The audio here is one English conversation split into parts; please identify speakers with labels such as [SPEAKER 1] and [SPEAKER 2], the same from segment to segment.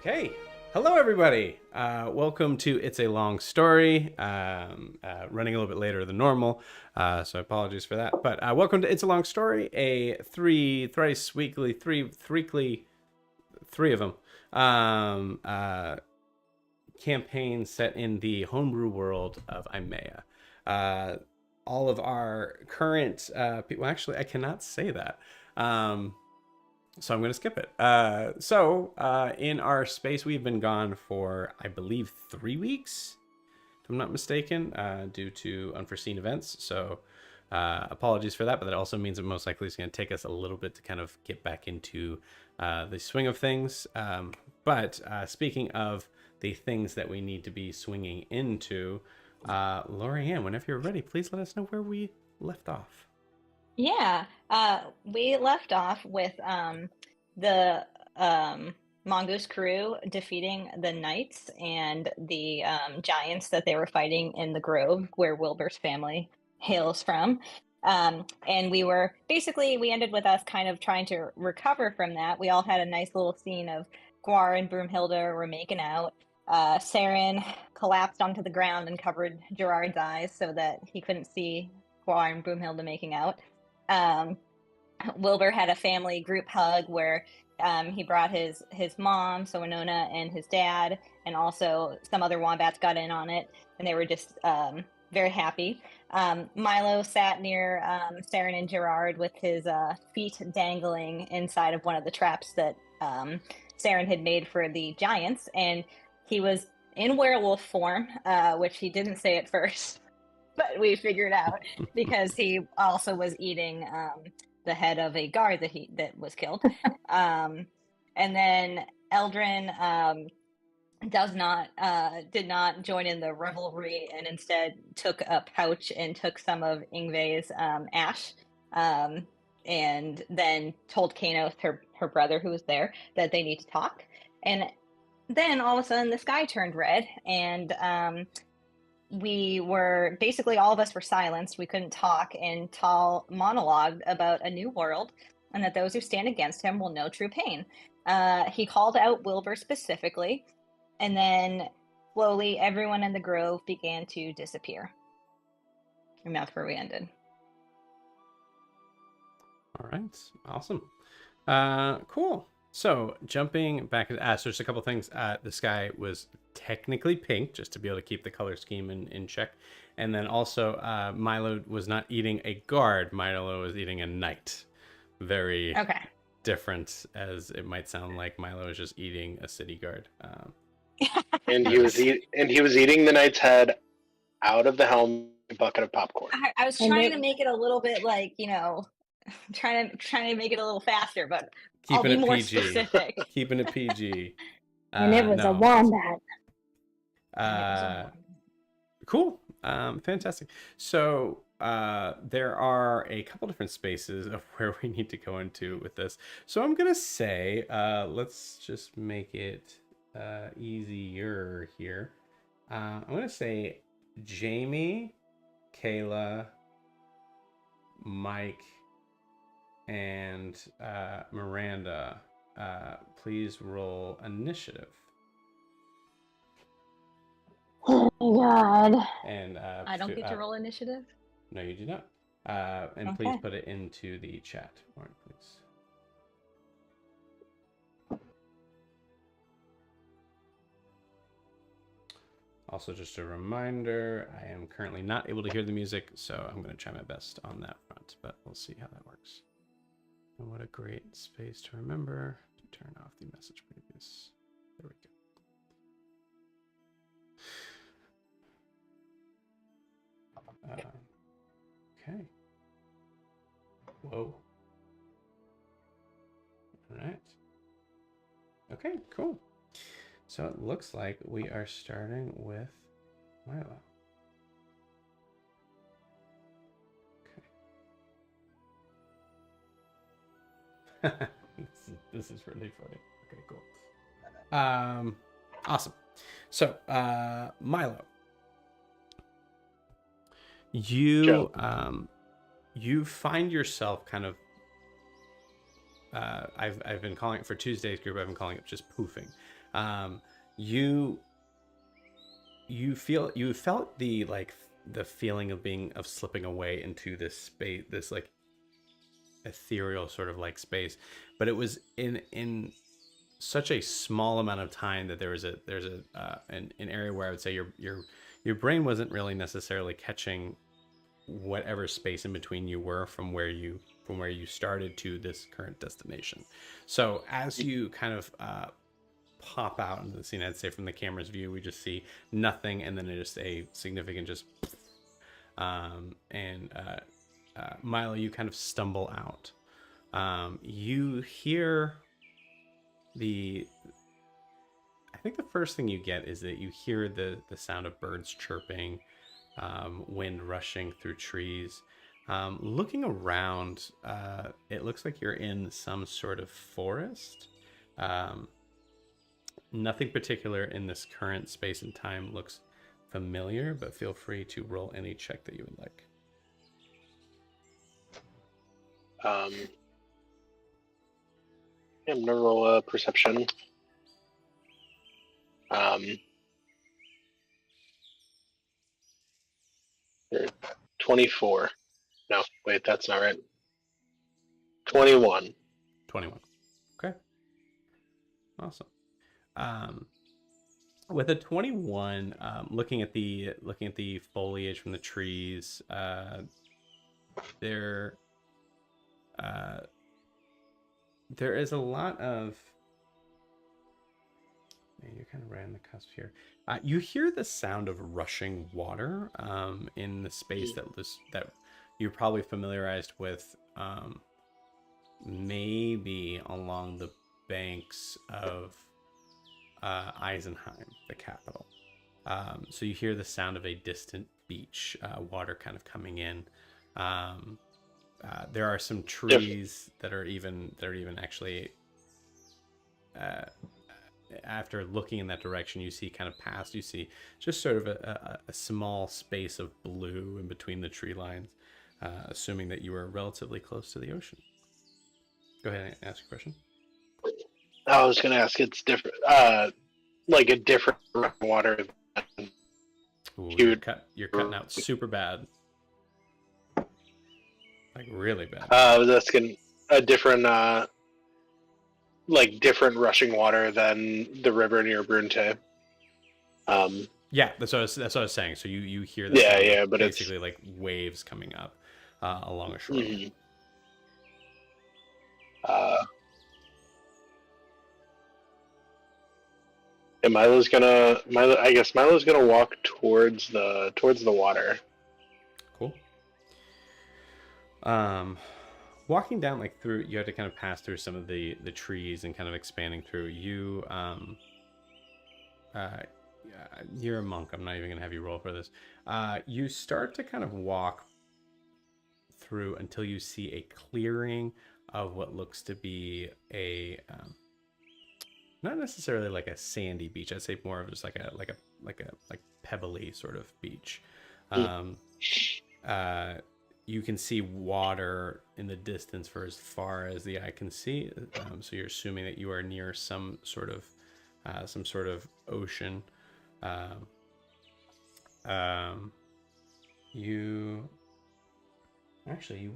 [SPEAKER 1] Okay. Hello, everybody. Welcome to It's a Long Story. Running a little bit later than normal, so apologies for that. But welcome to It's a Long Story, a thrice weekly, three of them, campaign set in the homebrew world of Imea. All of our current people, actually, I cannot say that. So I'm going to skip it. In our space, we've been gone for, I believe, 3 weeks, if I'm not mistaken, due to unforeseen events. So apologies for that, but that also means it most likely is going to take us a little bit to kind of get back into the swing of things. But speaking of the things that we need to be swinging into, Lorianne, whenever you're ready, please let us know where we left off.
[SPEAKER 2] Yeah, we left off with the Mongoose crew defeating the knights and the giants that they were fighting in the grove where Wilbur's family hails from. And we ended with us kind of trying to recover from that. We all had a nice little scene of Guar and Broomhilda were making out. Saren collapsed onto the ground and covered Gerard's eyes so that he couldn't see Guar and Broomhilda making out. um, Wilbur had a family group hug where he brought his mom, so Winona, and his dad, and also some other wombats got in on it, and they were just very happy. Milo sat near Saren and Gerard with his feet dangling inside of one of the traps that Saren had made for the giants, and he was in werewolf form, which he didn't say at first. But we figured out because he also was eating the head of a guard that was killed. And then Eldrin did not join in the revelry and instead took a pouch and took some of Ingve's ash, and then told Kanoth, her brother who was there, that they need to talk. And then all of a sudden the sky turned red, and we were basically, all of us were silenced. We couldn't talk, and Tal monologued about a new world and that those who stand against him will know true pain. He called out Wilbur specifically, and then slowly everyone in the grove began to disappear. And that's where we ended.
[SPEAKER 1] All right. Awesome. Cool. So jumping back, so there's a couple things. The sky was technically pink, just to be able to keep the color scheme in check. And then also, Milo was not eating a guard. Milo was eating a knight. Very
[SPEAKER 2] Okay.
[SPEAKER 1] different, as it might sound like Milo was just eating a city guard.
[SPEAKER 3] And he was eating the knight's head out of the helm bucket of popcorn.
[SPEAKER 2] I was trying to make it a little bit like, trying to make it a little faster, but I'll be more specific.
[SPEAKER 1] Keeping it PG.
[SPEAKER 4] And it was a wombat.
[SPEAKER 1] Cool. Fantastic. So there are a couple different spaces of where we need to go into with this. So I'm going to say, let's just make it easier here. I'm going to say Jamie, Kayla, Mike, and Miranda, please roll initiative.
[SPEAKER 4] Oh my god.
[SPEAKER 1] And
[SPEAKER 2] I don't get to roll initiative?
[SPEAKER 1] No, you do not. And
[SPEAKER 2] Okay.
[SPEAKER 1] please put it into the chat, Lauren, please. Also, just a reminder, I am currently not able to hear the music, so I'm going to try my best on that front, but we'll see how that works. And what a great space to remember to turn off the message previous. There we go. Okay. Whoa. All right. Okay, cool. So it looks like we are starting with Milo. Okay. This is really funny. Okay, cool. Awesome. So, Milo, you you find yourself kind of I've been calling it, for Tuesday's group, I've been calling it just poofing. You felt the feeling of slipping away into this space, this like ethereal sort of like space, but it was in such a small amount of time that there's an area where I would say your brain wasn't really necessarily catching whatever space in between you were from where you started to this current destination. So as you kind of pop out into the scene, I'd say from the camera's view, we just see nothing, and then just a significant just Milo, you kind of stumble out. You hear I think the first thing you get is that you hear the sound of birds chirping, wind rushing through trees. Looking around, it looks like you're in some sort of forest. Nothing particular in this current space and time looks familiar, but feel free to roll any check that you would like.
[SPEAKER 3] I'm gonna roll a perception. 24. No, wait, that's not right. 21.
[SPEAKER 1] 21. Okay. Awesome. With a 21, looking at the foliage from the trees, there is a lot of. Man, you're kind of right on the cusp here. You hear the sound of rushing water in the space that you're probably familiarized with, maybe along the banks of Eisenheim, the capital. So you hear the sound of a distant beach, water kind of coming in. There are some trees that are even actually. After looking in that direction, you see just sort of a small space of blue in between the tree lines, assuming that you are relatively close to the ocean. Go ahead and ask your question.
[SPEAKER 3] I was gonna ask, it's different, like a different water.
[SPEAKER 1] Ooh, you're cutting out super bad, like really bad.
[SPEAKER 3] I was asking a different, like different rushing water than the river near Brunte.
[SPEAKER 1] Yeah, that's what I was saying. So you hear that?
[SPEAKER 3] Yeah, but
[SPEAKER 1] basically like waves coming up along a shore.
[SPEAKER 3] Mm-hmm. And I guess Milo's gonna walk towards the water.
[SPEAKER 1] Cool. Walking down like through, you have to kind of pass through some of the trees and kind of expanding through. You're a monk. I'm not even gonna have you roll for this. You start to kind of walk through until you see a clearing of what looks to be a not necessarily like a sandy beach. I'd say more of just like pebbly sort of beach. You can see water in the distance for as far as the eye can see. So you're assuming that you are near some sort of ocean. You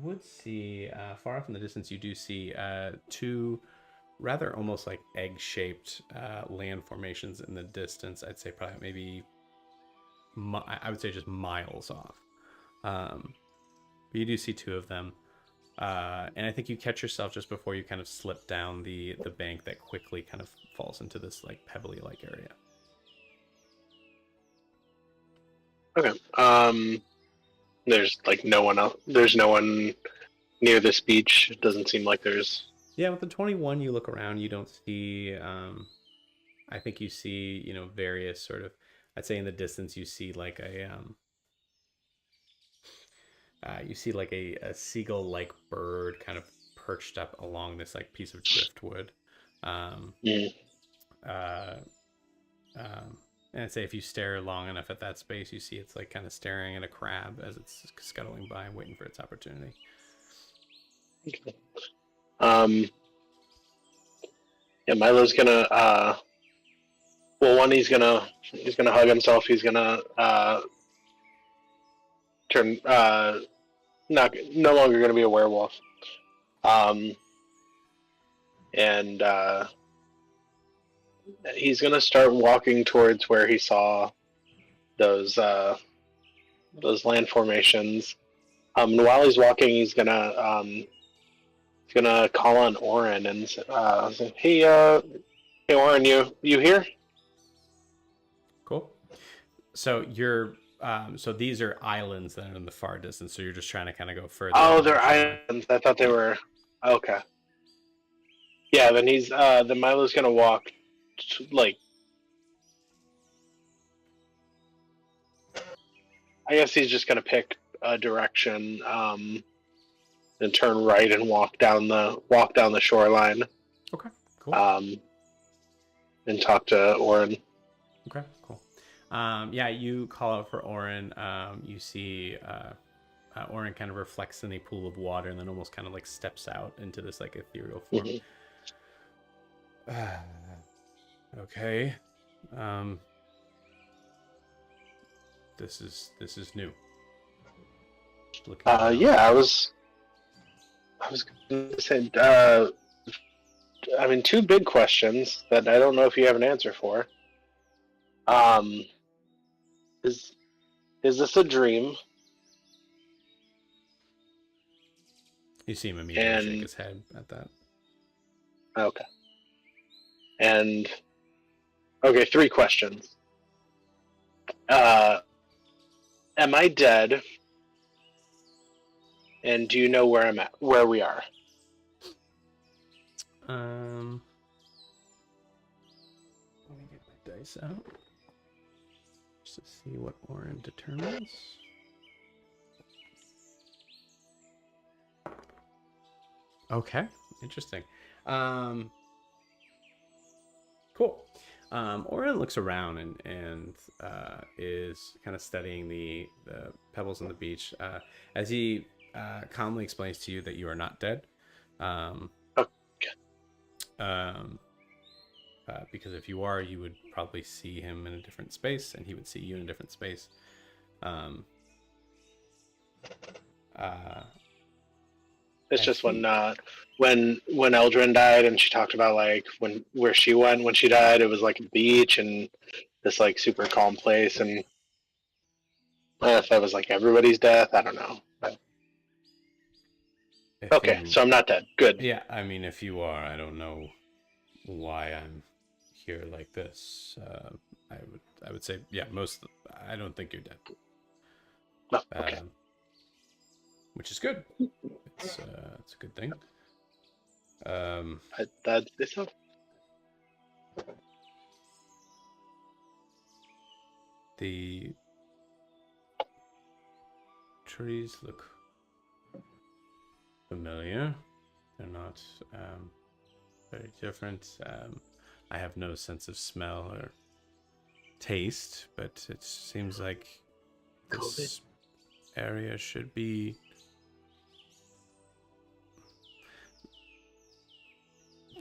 [SPEAKER 1] would see far off in the distance. You do see two rather almost like egg-shaped land formations in the distance. I'd say probably maybe I would say just miles off. But you do see two of them, and I think you catch yourself just before you kind of slip down the bank that quickly kind of falls into this like pebbly like area.
[SPEAKER 3] Okay. There's like no one else. There's no one near this beach. It doesn't seem like there's.
[SPEAKER 1] Yeah, with the 21, you look around, you don't see. I think you see, various sort of. I'd say in the distance, you see like a. You see like a seagull-like bird kind of perched up along this like piece of driftwood. And I'd say if you stare long enough at that space, you see it's like kind of staring at a crab as it's scuttling by, waiting for its opportunity.
[SPEAKER 3] Yeah, Milo's gonna Well, one, he's gonna hug himself. He's gonna turn no longer gonna be a werewolf. And he's gonna start walking towards where he saw those land formations. And while he's walking, he's gonna call on Orin and say, hey, Orin, you here?
[SPEAKER 1] Cool. So you're so these are islands that are in the far distance. So you're just trying to kind of go further.
[SPEAKER 3] Oh, they're islands. I thought they were. Okay. Yeah, then then Milo's gonna walk, like, I guess he's just gonna pick a direction, and turn right and walk down the shoreline.
[SPEAKER 1] Okay. Cool.
[SPEAKER 3] And talk to Orin.
[SPEAKER 1] Okay. Cool. Yeah, you call out for Orin. You see Orin kind of reflects in a pool of water and then almost kind of like steps out into this like ethereal form.
[SPEAKER 3] Mm-hmm.
[SPEAKER 1] Okay. This is new.
[SPEAKER 3] Yeah, I was gonna say, I mean, two big questions that I don't know if you have an answer for. Is this a dream?
[SPEAKER 1] You see him immediately shake his head at that.
[SPEAKER 3] Okay. And okay, three questions. Am I dead? And do you know where I'm at? Where we are?
[SPEAKER 1] Let me get my dice out just to see what Orin determines. Okay, interesting. Cool. Orin looks around and is kind of studying the pebbles on the beach as he calmly explains to you that you are not dead. Because if you are, you would probably see him in a different space, and he would see you in a different space.
[SPEAKER 3] It's just when Eldrin died, and she talked about like where she went when she died. It was like a beach and this like super calm place, and I don't know if that was like everybody's death. I don't know. But... Okay, so I'm not dead. Good.
[SPEAKER 1] Yeah, I mean, if you are, I don't know why I'm here like this. I would say, yeah, I don't think you're dead.
[SPEAKER 3] Oh, okay.
[SPEAKER 1] Which is good. It's a good thing.
[SPEAKER 3] That's so.
[SPEAKER 1] The trees look familiar. They're not very different. I have no sense of smell or taste, but it seems like this area should be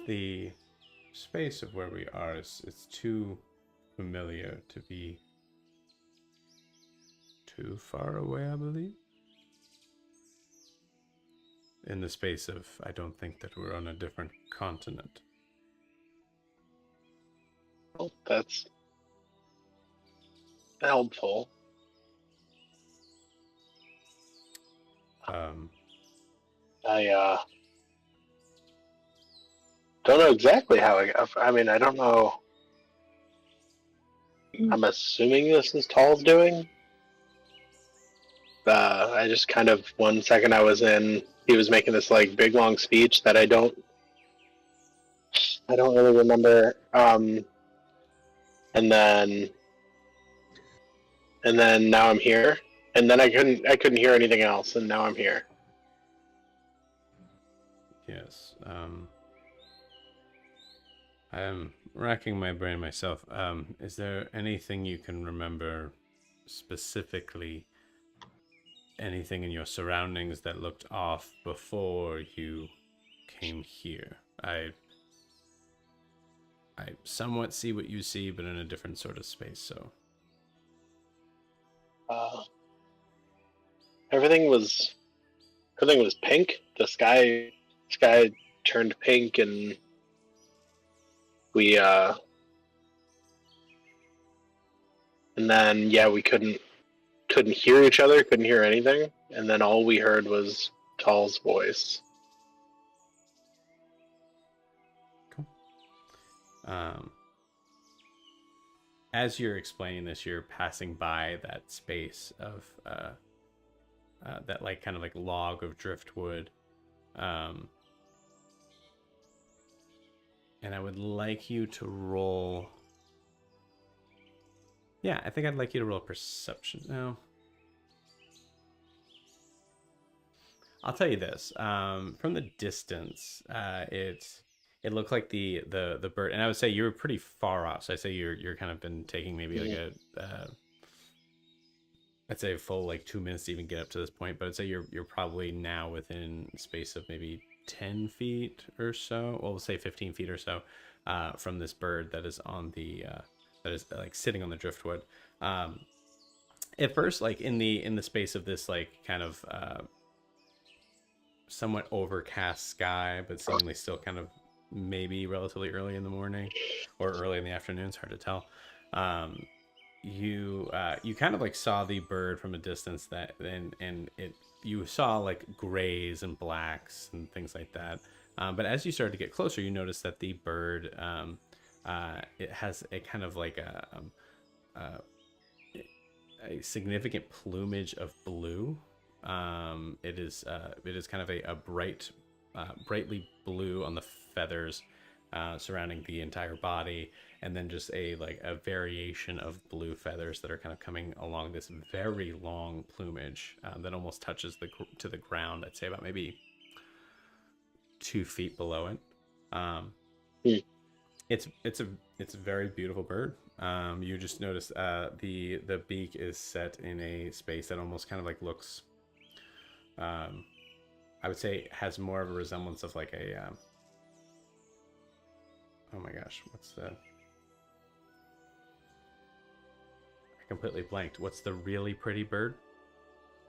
[SPEAKER 1] the space of where we are. It's too familiar to be too far away, I believe. In the space of, I don't think that we're on a different continent.
[SPEAKER 3] Well, that's helpful. I don't know exactly how I mean, I don't know. I'm assuming this is Tall's doing. I just kind of, one second I was in, he was making this like big long speech that I don't really remember. And then now I'm here, and then I couldn't hear anything else, and now I'm here.
[SPEAKER 1] Yes. I am racking my brain myself. Is there anything you can remember specifically? Anything in your surroundings that looked off before you came here? I somewhat see what you see, but in a different sort of space. So
[SPEAKER 3] Everything was pink. The sky turned pink, and we and then yeah, we couldn't hear each other, couldn't hear anything, and then all we heard was Tall's voice.
[SPEAKER 1] cool. As you're explaining this, you're passing by that space of that like kind of like log of driftwood, and I would like you to roll. Yeah, I think I'd like you to roll perception. No, I'll tell you this. From the distance, it looked like the bird, and I would say you were pretty far off. So I say you're kind of been taking maybe like a I'd say a full like 2 minutes to even get up to this point, but I'd say you're probably now within space of maybe 10 feet or so. Well, we'll say 15 feet or so from this bird that is on the that is like sitting on the driftwood. At first, like in the space of this like kind of somewhat overcast sky, but seemingly still kind of maybe relatively early in the morning or early in the afternoon. It's hard to tell. You kind of like saw the bird from a distance, that and you saw like grays and blacks and things like that. But as you started to get closer, you noticed that the bird it has a kind of like a significant plumage of blue. It is kind of a bright, brightly blue on the feathers surrounding the entire body, and then just a variation of blue feathers that are kind of coming along this very long plumage that almost touches to the ground. I'd say about maybe 2 feet below it. It's a very beautiful bird. You just notice the beak is set in a space that almost kind of like looks, I would say, has more of a resemblance of like a oh my gosh, what's the, I completely blanked. What's the really pretty bird?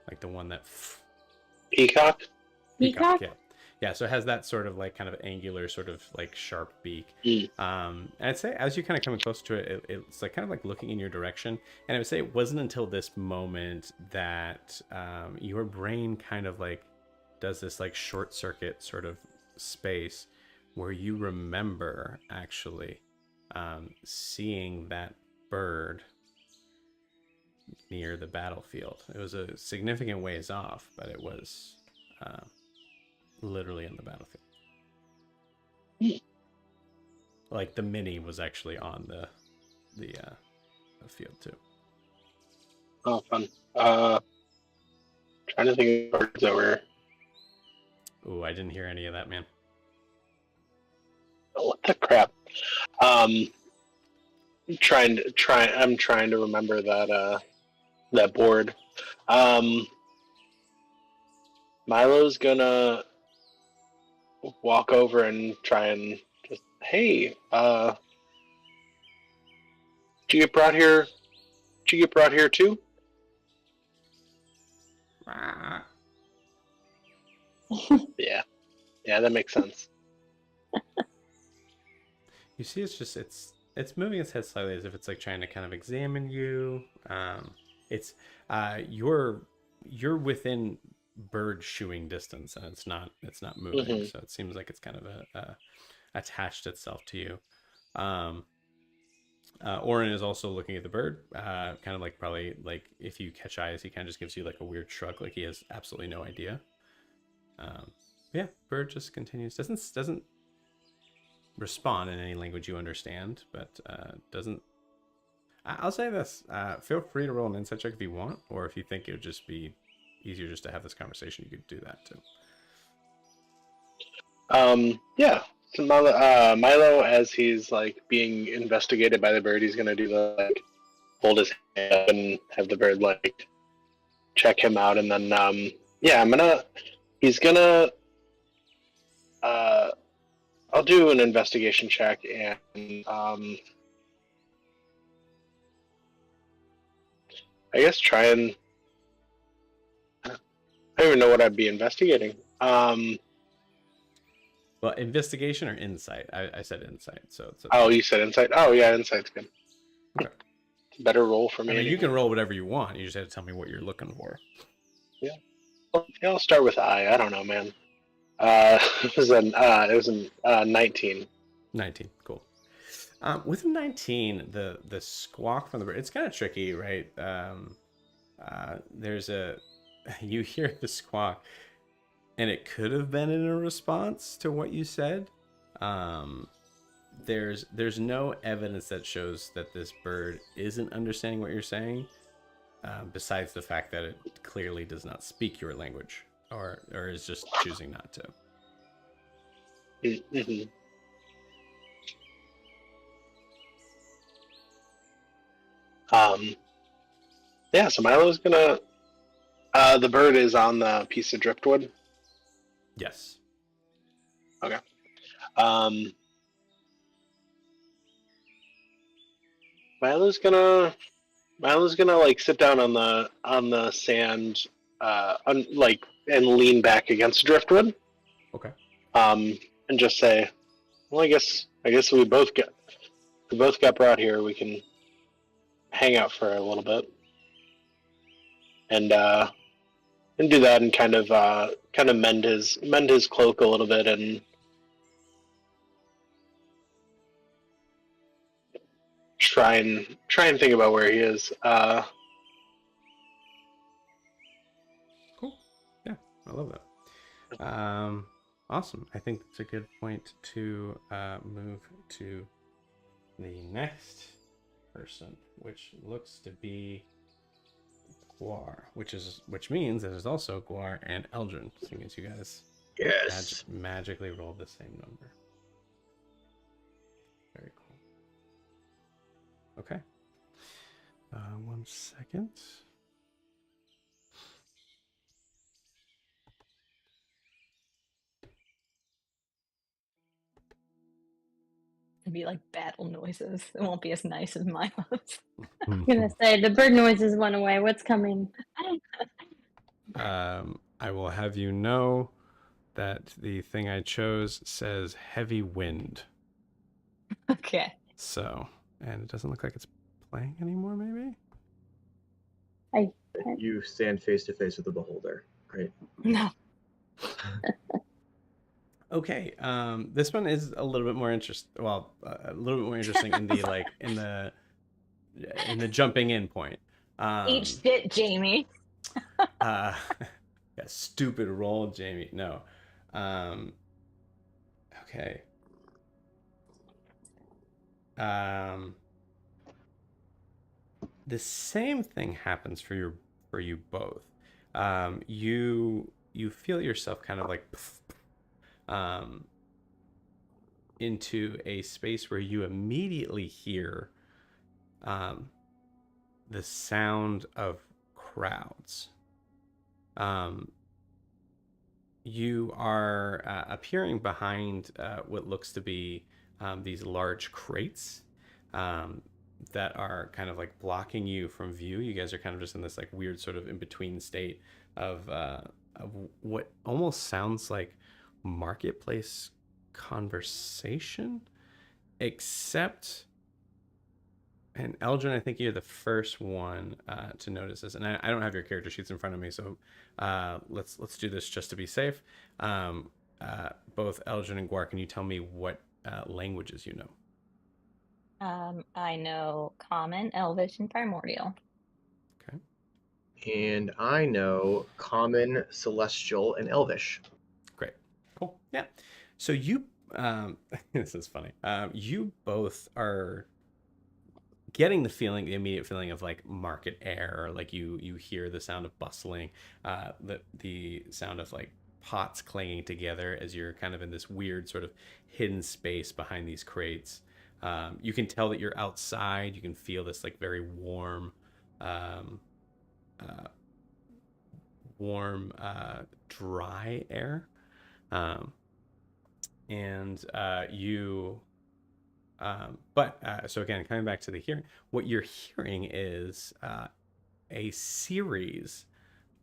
[SPEAKER 1] Like the one that
[SPEAKER 3] Peacock?
[SPEAKER 4] Peacock?
[SPEAKER 1] Yeah, so it has that sort of like kind of angular, sort of like sharp beak.
[SPEAKER 3] Mm.
[SPEAKER 1] And I'd say as you kind of coming close to it, it's like kind of like looking in your direction. And I would say it wasn't until this moment that your brain kind of like does this like short circuit sort of space where you remember actually seeing that bird near the battlefield. It was a significant ways off, but it was literally on the battlefield. Like the mini was actually on the field too.
[SPEAKER 3] Oh, fun. Trying to think of birds that were.
[SPEAKER 1] Ooh, I didn't hear any of that, man.
[SPEAKER 3] What the crap? I'm trying to remember that board. Milo's gonna walk over and try and just, hey, did you get brought here? Did you get brought here too? Yeah, that makes sense.
[SPEAKER 1] You see, it's moving its head slightly as if it's like trying to kind of examine you. It's you're within bird shooing distance, and it's not moving.
[SPEAKER 3] Mm-hmm.
[SPEAKER 1] So it seems like it's kind of attached itself to you. Orin is also looking at the bird, kind of like probably like if you catch eyes, he kind of just gives you like a weird shrug, like he has absolutely no idea. Yeah, bird just continues, doesn't respond in any language you understand, but doesn't. I'll say this: feel free to roll an insight check if you want, or if you think it would just be easier just to have this conversation, you could do that too.
[SPEAKER 3] Yeah. So Milo, as he's like being investigated by the bird, he's gonna do the like hold his hand up and have the bird like check him out, and then he's gonna I'll do an investigation check and I guess try and I don't even know what I'd be investigating.
[SPEAKER 1] Well, investigation or insight? I said insight, so it's
[SPEAKER 3] Oh, you said insight. Oh yeah, insight's good.
[SPEAKER 1] okay.
[SPEAKER 3] Better roll for me.
[SPEAKER 1] I mean, you can roll whatever you want. You just have to tell me what you're looking for.
[SPEAKER 3] Yeah. Yeah, I'll start with I. I don't know, man. It was a 19.
[SPEAKER 1] 19, cool. With 19, the squawk from the bird, it's kind of tricky, right? There's you hear the squawk, and it could have been in a response to what you said. There's no evidence that shows that this bird isn't understanding what you're saying, besides the fact that it clearly does not speak your language, or is just choosing not to.
[SPEAKER 3] Mm-hmm. Yeah, so Milo's gonna. The bird is on the piece of driftwood.
[SPEAKER 1] Yes.
[SPEAKER 3] Okay. Milo's gonna like sit down on the sand, and lean back against driftwood.
[SPEAKER 1] Okay.
[SPEAKER 3] And just say, well, I guess we both got brought here. We can hang out for a little bit, and do that, and kind of mend his cloak a little bit, and try and think about where he is.
[SPEAKER 1] Cool. Yeah, I love that. Awesome. I think that's a good point to move to the next person, which looks to be Guar, which means that there's also Guar and Eldrin, seeing as you guys
[SPEAKER 5] Yes.
[SPEAKER 1] magically rolled the same number. Very cool. Okay. 1 second.
[SPEAKER 2] It'd be like battle noises. It won't be as nice as Milo's.
[SPEAKER 4] I'm gonna say the bird noises went away. What's coming?
[SPEAKER 1] I will have you know that the thing I chose says heavy wind.
[SPEAKER 2] Okay.
[SPEAKER 1] So, and it doesn't look like it's playing anymore, maybe?
[SPEAKER 5] You stand face to face with the beholder, right?
[SPEAKER 2] No.
[SPEAKER 1] Okay, this one is a little bit more interesting. Well, a little bit more interesting in the like in the jumping in point.
[SPEAKER 2] Eat shit, Jamie.
[SPEAKER 1] Yeah, stupid roll, Jamie. No. Okay. The same thing happens for you both. You feel yourself kind of like into a space where you immediately hear the sound of crowds. You are appearing behind what looks to be these large crates that are kind of like blocking you from view. You guys are kind of just in this like weird sort of in between state of what almost sounds like marketplace conversation, except. And Eldrin, I think you're the first one to notice this, and I don't have your character sheets in front of me, so let's do this just to be safe. Both Eldrin and Guar, can you tell me what languages you know?
[SPEAKER 2] I know Common, Elvish, and Primordial.
[SPEAKER 1] Okay.
[SPEAKER 5] And I know Common, Celestial, and Elvish.
[SPEAKER 1] Great. Cool. Yeah. So you, this is funny. You both are getting the immediate feeling of like market air, or like you hear the sound of bustling, the sound of like pots clanging together as you're kind of in this weird sort of hidden space behind these crates. You can tell that you're outside. You can feel this like very warm, dry air. and so again, coming back to the hearing, what you're hearing is a series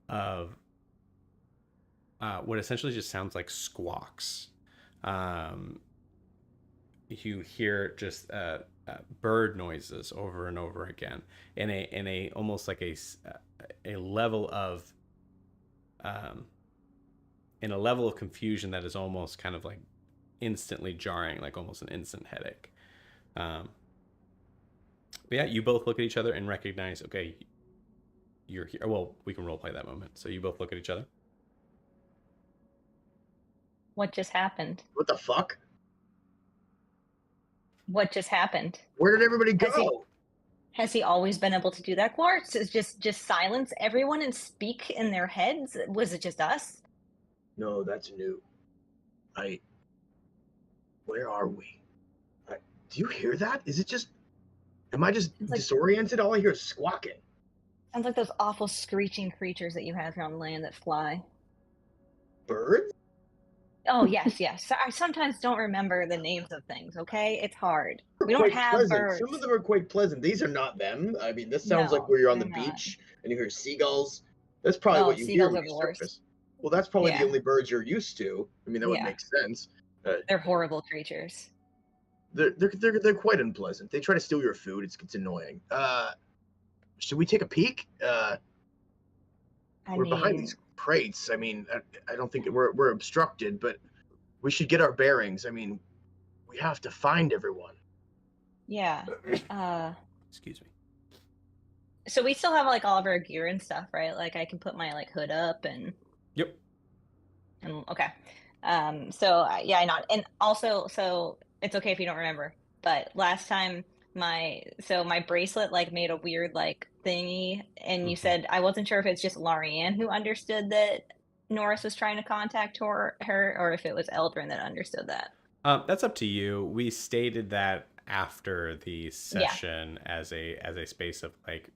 [SPEAKER 1] of what essentially just sounds like squawks. You hear just bird noises over and over again in a almost like a level of in a level of confusion that is almost kind of like instantly jarring, like almost an instant headache. But yeah, you both look at each other and recognize, okay, you're here. Well, we can role play that moment. So you both look at each other.
[SPEAKER 2] What just happened?
[SPEAKER 5] What the fuck?
[SPEAKER 2] What just happened?
[SPEAKER 5] Where did everybody
[SPEAKER 2] Has he-
[SPEAKER 5] go?
[SPEAKER 2] Has he always been able to do that, Quartz? Is just silence everyone and speak in their heads? Was it just us?
[SPEAKER 5] No, that's new. Where are we? Do you hear that? Is it just? Am I just
[SPEAKER 2] It's like-
[SPEAKER 5] disoriented? All I hear is squawking.
[SPEAKER 2] Sounds like those awful screeching creatures that you have here on land that fly.
[SPEAKER 5] Birds?
[SPEAKER 2] Oh, yes, yes. I sometimes don't remember the names of things, okay? It's hard.
[SPEAKER 5] They're
[SPEAKER 2] We don't
[SPEAKER 5] quite
[SPEAKER 2] have
[SPEAKER 5] pleasant.
[SPEAKER 2] birds.
[SPEAKER 5] Some of them are quite pleasant. These are not them. I mean, this sounds like
[SPEAKER 2] No,
[SPEAKER 5] where you're on the
[SPEAKER 2] they're not.
[SPEAKER 5] beach and you hear seagulls. That's probably
[SPEAKER 2] Oh,
[SPEAKER 5] what you hear
[SPEAKER 2] seagulls
[SPEAKER 5] when
[SPEAKER 2] are
[SPEAKER 5] you
[SPEAKER 2] the worst.
[SPEAKER 5] surface. Well, that's probably
[SPEAKER 2] Yeah.
[SPEAKER 5] the only birds you're used to. I mean, that would
[SPEAKER 2] Yeah.
[SPEAKER 5] make sense.
[SPEAKER 2] They're horrible creatures.
[SPEAKER 5] They're quite unpleasant. They try to steal your food. It's annoying. Should we take a peek? We're behind these crates. I mean, I don't think we're obstructed, but we should get our bearings. I mean, we have to find everyone.
[SPEAKER 2] Yeah.
[SPEAKER 1] Excuse me.
[SPEAKER 2] So we still have like all of our gear and stuff, right? Like I can put my like hood up and
[SPEAKER 1] Yep.
[SPEAKER 2] okay. So yeah, I nod. And also, so it's okay if you don't remember, but last time my bracelet like made a weird like thingy, and you
[SPEAKER 1] Mhm.
[SPEAKER 2] said I wasn't sure if it's just Larianne who understood that Norris was trying to contact her, or if it was Eldrin that understood that.
[SPEAKER 1] That's up to you. We stated that after the session as a space of like,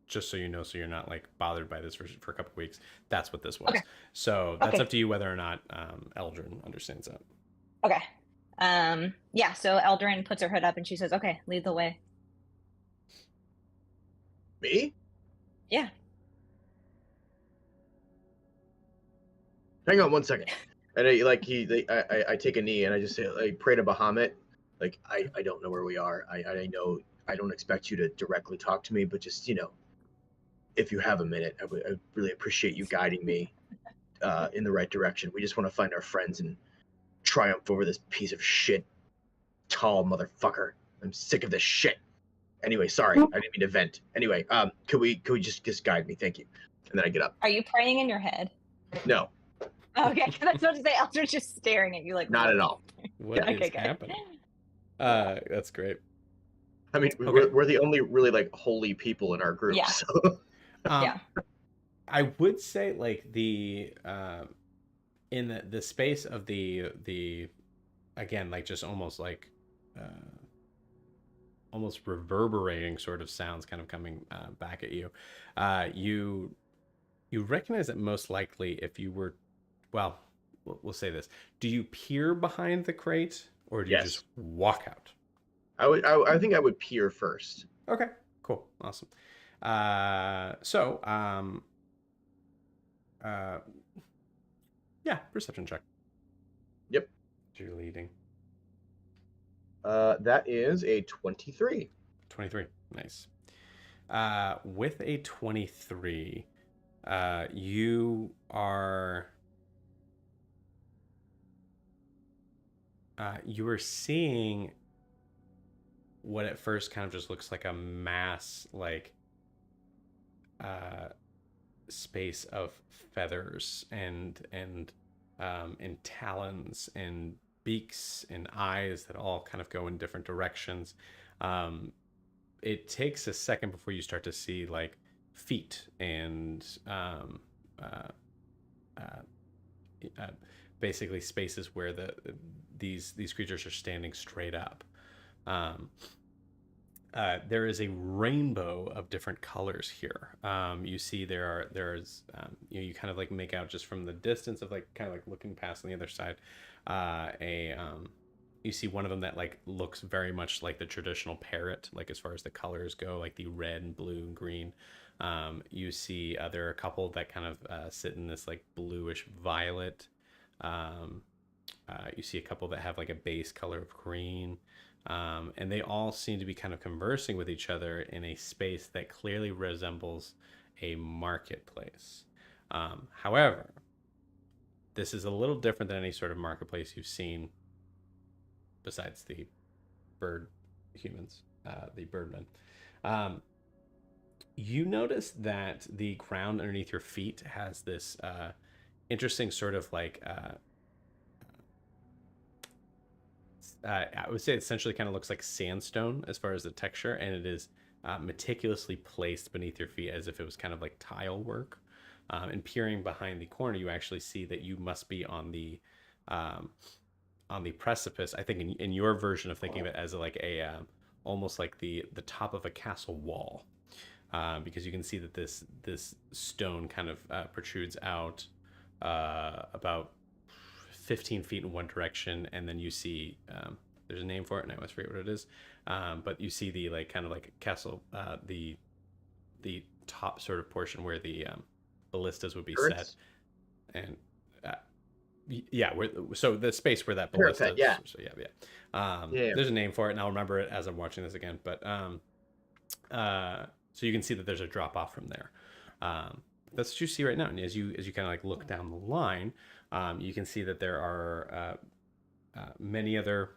[SPEAKER 1] just so you know, so you're not like bothered by this for a couple of weeks. That's what this was.
[SPEAKER 2] Okay.
[SPEAKER 1] So that's
[SPEAKER 2] Okay.
[SPEAKER 1] up to you whether or not Eldrin understands that.
[SPEAKER 2] Okay. Yeah, so Eldrin puts her hood up and she says, okay, lead the way.
[SPEAKER 5] Me?
[SPEAKER 2] Yeah.
[SPEAKER 5] Hang on one second. And I take a knee and I just say, like, pray to Bahamut. Like, I don't know where we are. I know I don't expect you to directly talk to me, but just, if you have a minute, I really appreciate you guiding me in the right direction. We just want to find our friends and triumph over this piece of shit, tall motherfucker. I'm sick of this shit. Anyway, sorry, I didn't mean to vent. Anyway, could we just guide me? Thank you. And then I get up.
[SPEAKER 2] Are you praying in your head?
[SPEAKER 5] No,
[SPEAKER 2] Okay, that's what to say. Eldrin's just staring at you like,
[SPEAKER 5] not
[SPEAKER 2] what?
[SPEAKER 5] at all.
[SPEAKER 1] What is
[SPEAKER 2] Okay, good.
[SPEAKER 1] happening? That's great.
[SPEAKER 5] I mean,
[SPEAKER 1] Okay.
[SPEAKER 5] we're the only really like holy people in our group.
[SPEAKER 2] Yeah.
[SPEAKER 5] So.
[SPEAKER 2] Yeah.
[SPEAKER 1] I would say like the in the space of the again, like just almost like almost reverberating sort of sounds kind of coming back at you. You recognize that most likely if you were, well, we'll say this: do you peer behind the crate or do you
[SPEAKER 5] Yes.
[SPEAKER 1] just walk out?
[SPEAKER 5] I think I would peer first.
[SPEAKER 1] Okay, cool, awesome. Yeah, perception check.
[SPEAKER 5] Yep.
[SPEAKER 1] You're leading.
[SPEAKER 5] That is a 23.
[SPEAKER 1] 23. Nice. With a 23, you are seeing what at first kind of just looks like a mass like space of feathers and talons and beaks and eyes that all kind of go in different directions. It takes a second before you start to see like feet and basically spaces where these creatures are standing straight up. there is a rainbow of different colors here. You see you kind of like make out just from the distance of like kind of like looking past on the other side, a you see one of them that like looks very much like the traditional parrot, like as far as the colors go, like the red and blue and green. You see there are a couple that kind of sit in this like bluish violet. Um, you see a couple that have like a base color of green. And they all seem to be kind of conversing with each other in a space that clearly resembles a marketplace. However, this is a little different than any sort of marketplace you've seen besides the bird humans, the birdmen. You notice that the ground underneath your feet has this interesting sort of like I would say it essentially kind of looks like sandstone as far as the texture, and it is meticulously placed beneath your feet as if it was kind of like tile work. And peering behind the corner, you actually see that you must be on the precipice. I think in your version of thinking of it as like a almost like the top of a castle wall, because you can see that this stone kind of protrudes out about 15 feet in one direction, and then you see there's a name for it and I always forget what it is, but you see the like kind of like castle, the top sort of portion where the ballistas would be set, and yeah, so the space where that ballista,
[SPEAKER 5] yeah.
[SPEAKER 1] So there's a name for it and I'll remember it as I'm watching this again, but so you can see that there's a drop off from there. That's what you see right now, and as you kind of like look down the line, you can see that there are many other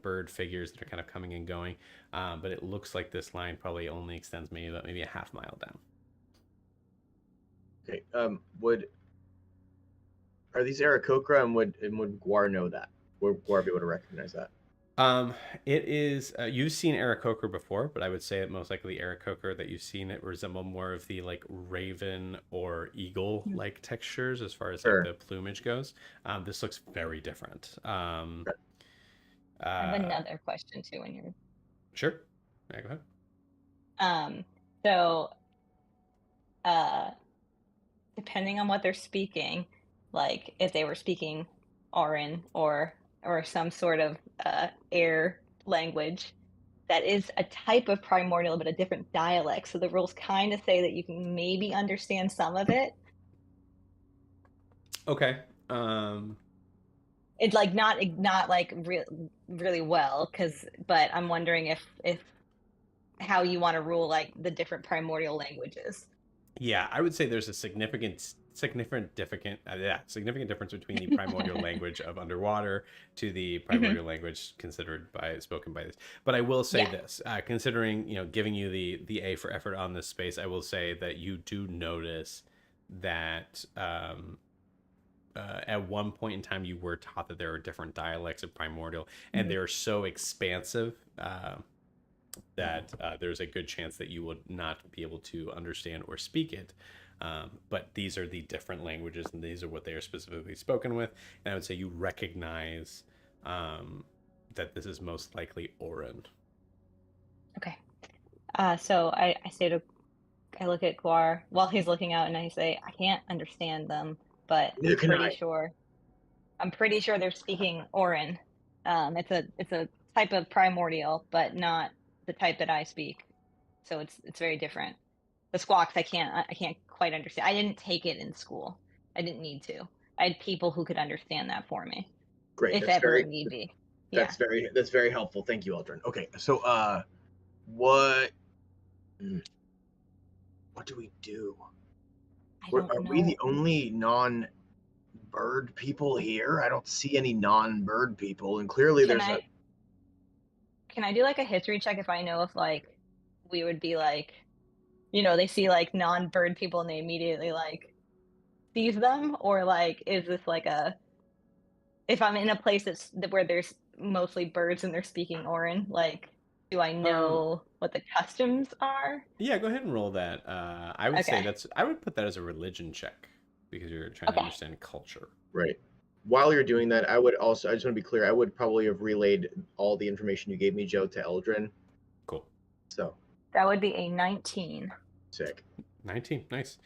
[SPEAKER 1] bird figures that are kind of coming and going, but it looks like this line probably only extends maybe a half mile down.
[SPEAKER 5] Okay. Are these Aarakocra, and would Guar know that? Would Guar be able to recognize that?
[SPEAKER 1] It is. You've seen Aarakocra before, but I would say that most likely Aarakocra that you've seen it resemble more of the like raven or eagle like textures as far as like the plumage goes. This looks very different.
[SPEAKER 2] I have another question too. When you're
[SPEAKER 1] sure, yeah, go ahead.
[SPEAKER 2] So, depending on what they're speaking, like if they were speaking Auran or some sort of air language, that is a type of primordial but a different dialect. So the rules kind of say that you can maybe understand some of it.
[SPEAKER 1] Okay.
[SPEAKER 2] It's like not like really well, but I'm wondering if how you want to rule like the different primordial languages.
[SPEAKER 1] Yeah, I would say there's a significant difference between the primordial language of underwater to the primordial language spoken by this. But I will say this, considering giving you the A for effort on this space, I will say that you do notice that at one point in time you were taught that there are different dialects of primordial, and they're so expansive that there's a good chance that you would not be able to understand or speak it. But these are the different languages, and these are what they are specifically spoken with. And I would say you recognize that this is most likely Auran.
[SPEAKER 2] Okay. So I look at Guar while he's looking out, and I say, I can't understand them, but I'm pretty sure they're speaking Auran. It's a type of primordial, but not the type that I speak. So it's very different. The squawks I can't quite understand. I didn't take it in school. I didn't need to. I had people who could understand that for me.
[SPEAKER 5] Great.
[SPEAKER 2] If ever need be.
[SPEAKER 5] That's very helpful. Thank you, Aldrin. Okay, so what do we do? Are we the only non-bird people here? I don't see any non-bird people, and clearly
[SPEAKER 2] Can I do like a history check if I know if like we would be like, they see like non-bird people and they immediately like seize them, or like is this like if I'm in a place where there's mostly birds and they're speaking Auran, like do I know what the customs are?
[SPEAKER 1] Yeah, go ahead and roll that. I would say I would put that as a religion check because you're trying to understand culture.
[SPEAKER 5] Right. while you're doing that, I would also, I just want to be clear, I would probably have relayed all the information you gave me, Joe, to Eldrin.
[SPEAKER 1] Cool.
[SPEAKER 5] So
[SPEAKER 2] That would be a 19.
[SPEAKER 5] sick.
[SPEAKER 1] 19. Nice.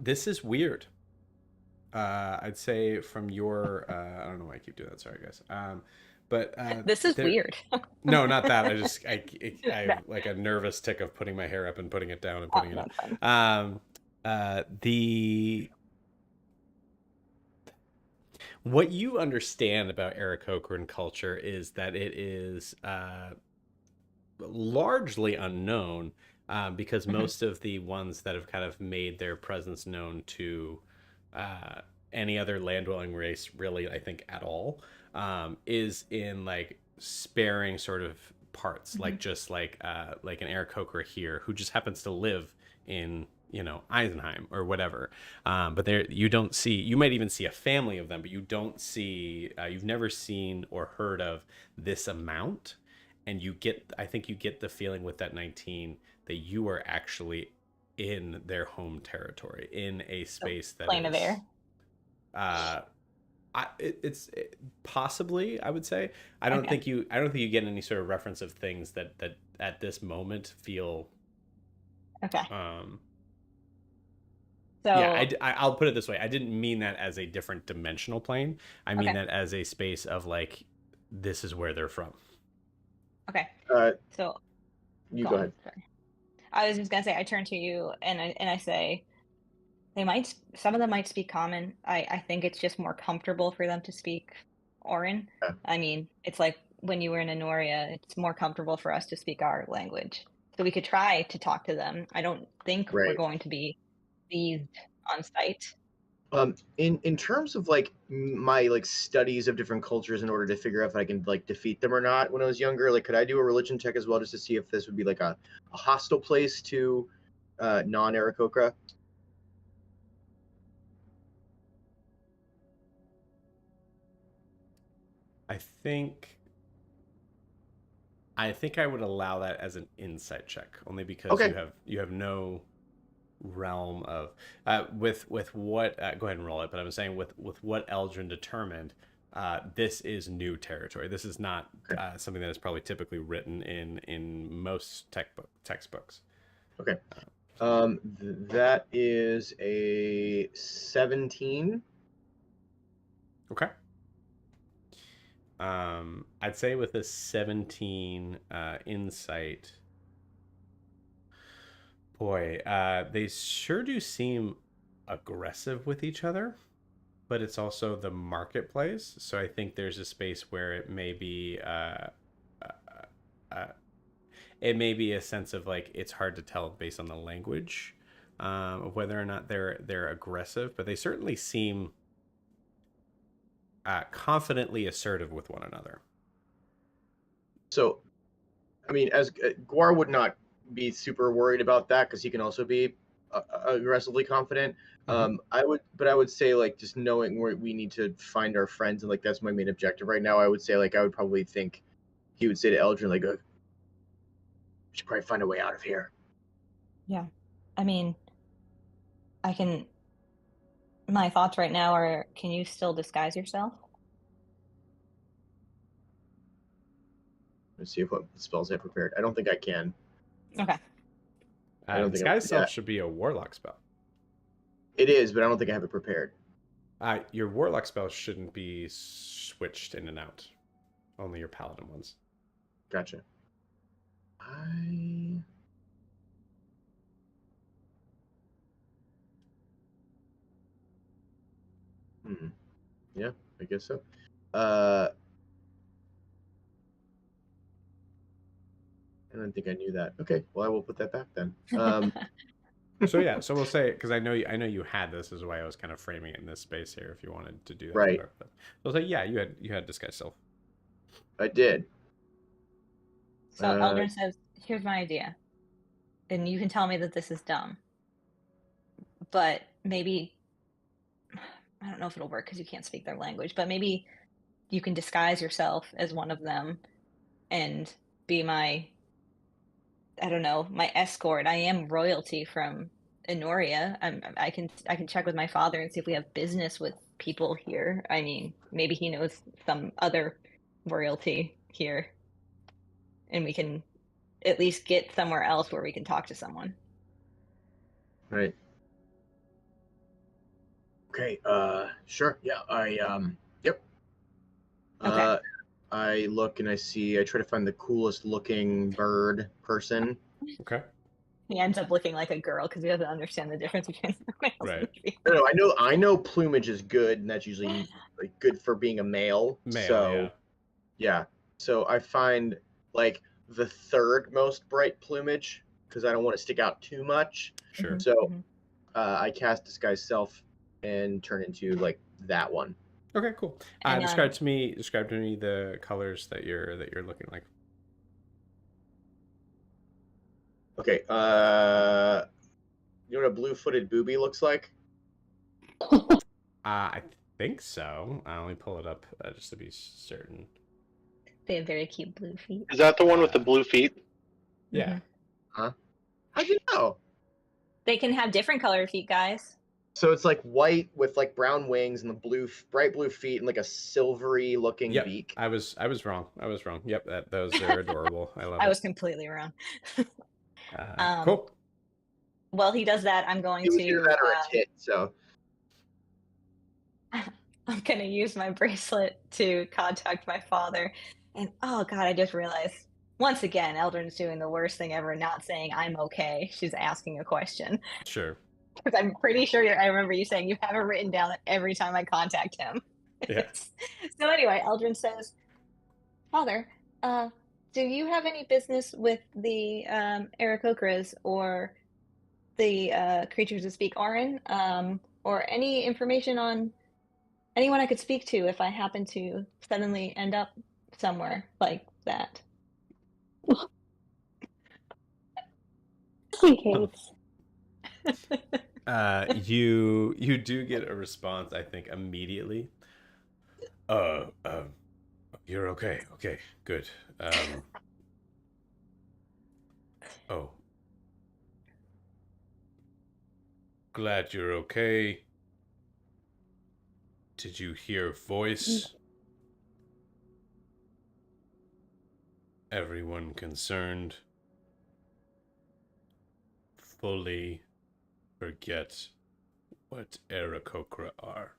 [SPEAKER 1] This is weird. I'd say from your I don't know why I keep doing that. Sorry, guys. But
[SPEAKER 2] This is weird.
[SPEAKER 1] No, not that. I like a nervous tick of putting my hair up and putting it down and putting it
[SPEAKER 2] that's fine.
[SPEAKER 1] up. What you understand about Aarakocran culture is that it is largely unknown, because most of the ones that have kind of made their presence known to any other land-dwelling race, really, I think, at all, is in like sparing sort of parts, like just like an Aarakocra here who just happens to live in, you know, Eisenheim or whatever. But there, you don't see, you might even see a family of them, but you don't see, you've never seen or heard of this amount. And you get, I think you get the feeling with that 19 that you are actually in their home territory, in a space that
[SPEAKER 2] Plane of air.
[SPEAKER 1] It's possibly, I would say. I don't think you get any sort of reference of things that at this moment feel
[SPEAKER 2] Okay.
[SPEAKER 1] So yeah, I'll put it this way. I didn't mean that as a different dimensional plane. I mean that as a space of like, this is where they're from.
[SPEAKER 2] Okay. So
[SPEAKER 5] you go ahead.
[SPEAKER 2] Sorry. I was just gonna say, I turn to you and I say, some of them might speak common. I think it's just more comfortable for them to speak Orin.
[SPEAKER 5] Yeah.
[SPEAKER 2] I mean, it's like when you were in Anoria, it's more comfortable for us to speak our language. So we could try to talk to them. I don't think we're going to be seized on site.
[SPEAKER 5] In terms of like my like studies of different cultures in order to figure out if I can like defeat them or not when I was younger, like could I do a religion check as well just to see if this would be like a hostile place to non-Aarakocra?
[SPEAKER 1] I think I would allow that as an insight check, only because you have no realm of with what go ahead and roll it, but I'm saying with what Eldrin determined, this is new territory. This is not something that is probably typically written in most textbooks.
[SPEAKER 5] Okay. That is a 17.
[SPEAKER 1] Okay. I'd say with a 17 insight, boy, they sure do seem aggressive with each other, but it's also the marketplace. So I think there's a space where it may be a sense of like it's hard to tell based on the language of whether or not they're aggressive, but they certainly seem confidently assertive with one another.
[SPEAKER 5] So, I mean, as Guar would not be super worried about that because he can also be aggressively confident. I would say like just knowing where we need to find our friends and like that's my main objective right now. I would say like I would probably think he would say to Eldrin like, we should probably find a way out of here.
[SPEAKER 2] Yeah, I mean, my thoughts right now are, can you still disguise yourself?
[SPEAKER 5] Let's see what spells I have prepared. I don't think I can.
[SPEAKER 2] Okay.
[SPEAKER 1] Disguise self should be a warlock spell.
[SPEAKER 5] It is, but I don't think I have it prepared.
[SPEAKER 1] Your warlock spell shouldn't be switched in and out. Only your paladin ones.
[SPEAKER 5] Gotcha. Yeah, I guess so. I don't think I knew that. Okay, well, I will put that back then.
[SPEAKER 1] So yeah, so we'll say, because I know you had this, is why I was kind of framing it in this space here. If you wanted to do that,
[SPEAKER 5] right?
[SPEAKER 1] But we'll say, yeah, you had disguise self.
[SPEAKER 5] I did.
[SPEAKER 2] So Eldrin says, "Here's my idea, and you can tell me that this is dumb, but maybe I don't know if it'll work because you can't speak their language. But maybe you can disguise yourself as one of them and be my." I don't know, my escort. I am royalty from Enoria. I can check with my father and see if we have business with people here. I mean, maybe he knows some other royalty here, and we can at least get somewhere else where we can talk to someone.
[SPEAKER 5] Right. Okay. Sure. Yeah. Yep.
[SPEAKER 2] Okay.
[SPEAKER 5] I look and I try to find the coolest looking bird person.
[SPEAKER 1] Okay.
[SPEAKER 2] He ends up looking like a girl because he doesn't understand the difference between the males and
[SPEAKER 1] Right.
[SPEAKER 2] the females.
[SPEAKER 5] No, I know plumage is good, and that's usually like good for being a male.
[SPEAKER 1] Male,
[SPEAKER 5] So yeah. So I find like the third most bright plumage because I don't want to stick out too much.
[SPEAKER 1] Sure.
[SPEAKER 5] So I cast disguise self and turn into like that one.
[SPEAKER 1] Okay, cool.
[SPEAKER 2] And,
[SPEAKER 1] describe to me the colors that you're looking like.
[SPEAKER 5] Okay. You know what a blue-footed booby looks like?
[SPEAKER 1] I think so. Let me pull it up just to be certain.
[SPEAKER 2] they have very cute blue feet.
[SPEAKER 3] Is that the one with the blue feet?
[SPEAKER 1] Yeah.
[SPEAKER 2] Mhm.
[SPEAKER 5] Huh? How'd you know?
[SPEAKER 2] They can have different colored feet, guys.
[SPEAKER 5] So it's like white with like brown wings and the bright blue feet and like a silvery looking
[SPEAKER 1] Yep.
[SPEAKER 5] beak.
[SPEAKER 1] I was wrong. Yep. Those are adorable. I love
[SPEAKER 2] I
[SPEAKER 1] it.
[SPEAKER 2] was completely wrong.
[SPEAKER 1] Cool.
[SPEAKER 2] While he does that, I'm going
[SPEAKER 5] It was
[SPEAKER 2] to.
[SPEAKER 5] either that or a tit. So
[SPEAKER 2] I'm gonna use my bracelet to contact my father. And oh god, I just realized once again, Eldrin's doing the worst thing ever, not saying I'm okay. She's asking a question.
[SPEAKER 1] Sure.
[SPEAKER 2] Because I'm pretty sure I remember you saying you have it written down every time I contact him.
[SPEAKER 1] Yeah.
[SPEAKER 2] So anyway, Eldrin says, Father, do you have any business with the Aarakocras or the creatures that speak Auran? Or any information on anyone I could speak to if I happen to suddenly end up somewhere like that?
[SPEAKER 4] Just in case.
[SPEAKER 1] You do get a response, I think, immediately. You're okay. Okay, good. Oh, glad you're okay. Did you hear voice? Everyone concerned fully forget what Aarakocra are.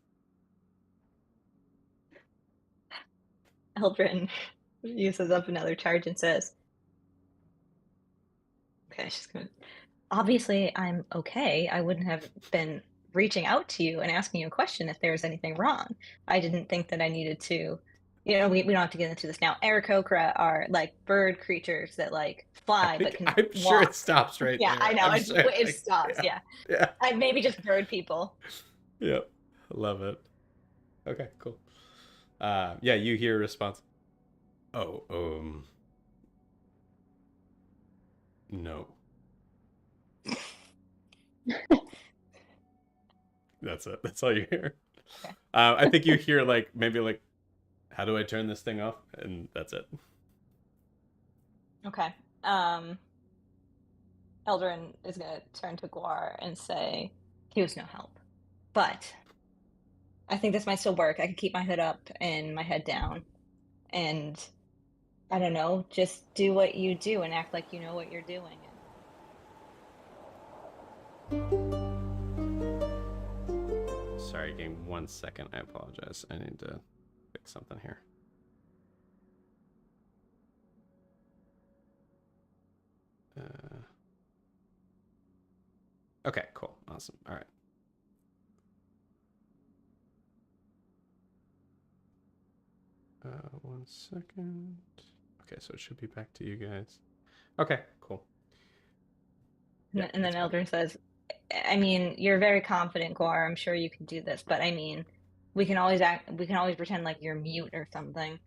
[SPEAKER 2] Eldrin uses up another charge and says, okay, she's gonna. Obviously, I'm okay. I wouldn't have been reaching out to you and asking you a question if there was anything wrong. I didn't think that I needed to. We don't have to get into this now. Aarakocra are like bird creatures that like fly but can
[SPEAKER 1] I'm sure
[SPEAKER 2] walk.
[SPEAKER 1] it stops right
[SPEAKER 2] Yeah,
[SPEAKER 1] there.
[SPEAKER 2] I know.
[SPEAKER 1] I'm
[SPEAKER 2] It,
[SPEAKER 1] sure,
[SPEAKER 2] it
[SPEAKER 1] like,
[SPEAKER 2] stops. Yeah.
[SPEAKER 1] Yeah.
[SPEAKER 2] Maybe just bird people.
[SPEAKER 1] Yep. Love it. Okay, cool. Yeah, you hear a response. Oh, no. That's it. That's all you hear.
[SPEAKER 2] Okay.
[SPEAKER 1] I think you hear like maybe like, how do I turn this thing off? And that's it.
[SPEAKER 2] Okay. Eldrin is going to turn to Guar and say, he was no help. But I think this might still work. I can keep my hood up and my head down. And I don't know, just do what you do and act like you know what you're doing.
[SPEAKER 1] Sorry, give me 1 second. I apologize. I need to fix something here. Okay, cool. Awesome. All right. One second. Okay, so it should be back to you guys. Okay, cool.
[SPEAKER 2] And,
[SPEAKER 1] Yeah,
[SPEAKER 2] and then
[SPEAKER 1] it's back.
[SPEAKER 2] Eldrin says, I mean, you're very confident, Guar. I'm sure you can do this, but I mean, we can always pretend like you're mute or something.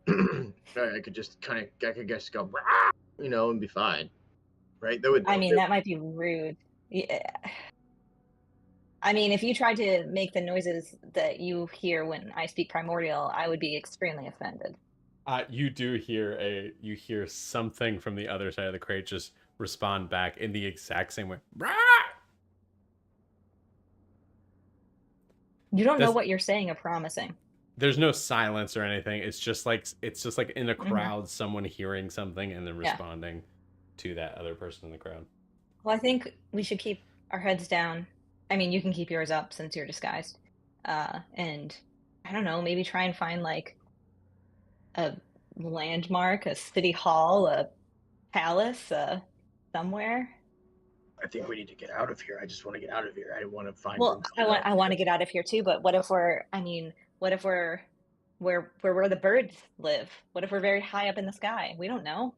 [SPEAKER 5] I could just I could just go, "Rah!" and be fine, right? That would.
[SPEAKER 2] I mean, that might be rude. Yeah. I mean, if you tried to make the noises that you hear when I speak primordial, I would be extremely offended.
[SPEAKER 1] You do hear something from the other side of the crate just respond back in the exact same way.
[SPEAKER 2] You don't know
[SPEAKER 1] That's-
[SPEAKER 2] what you're saying or promising.
[SPEAKER 1] There's no silence or anything. It's just like in a
[SPEAKER 2] Mhm.
[SPEAKER 1] crowd, someone hearing something and then
[SPEAKER 2] Yeah.
[SPEAKER 1] responding to that other person in the crowd.
[SPEAKER 2] Well, I think we should keep our heads down. I mean, you can keep yours up since you're disguised. And I don't know, maybe try and find like a landmark, a city hall, a palace, somewhere.
[SPEAKER 5] I think we need to get out of here. I just want to get out of here. I want to find
[SPEAKER 2] Well,
[SPEAKER 5] room.
[SPEAKER 2] I want to get out of here too, but what if we're, I mean, what if we're where the birds live? What if we're very high up in the sky? We don't know.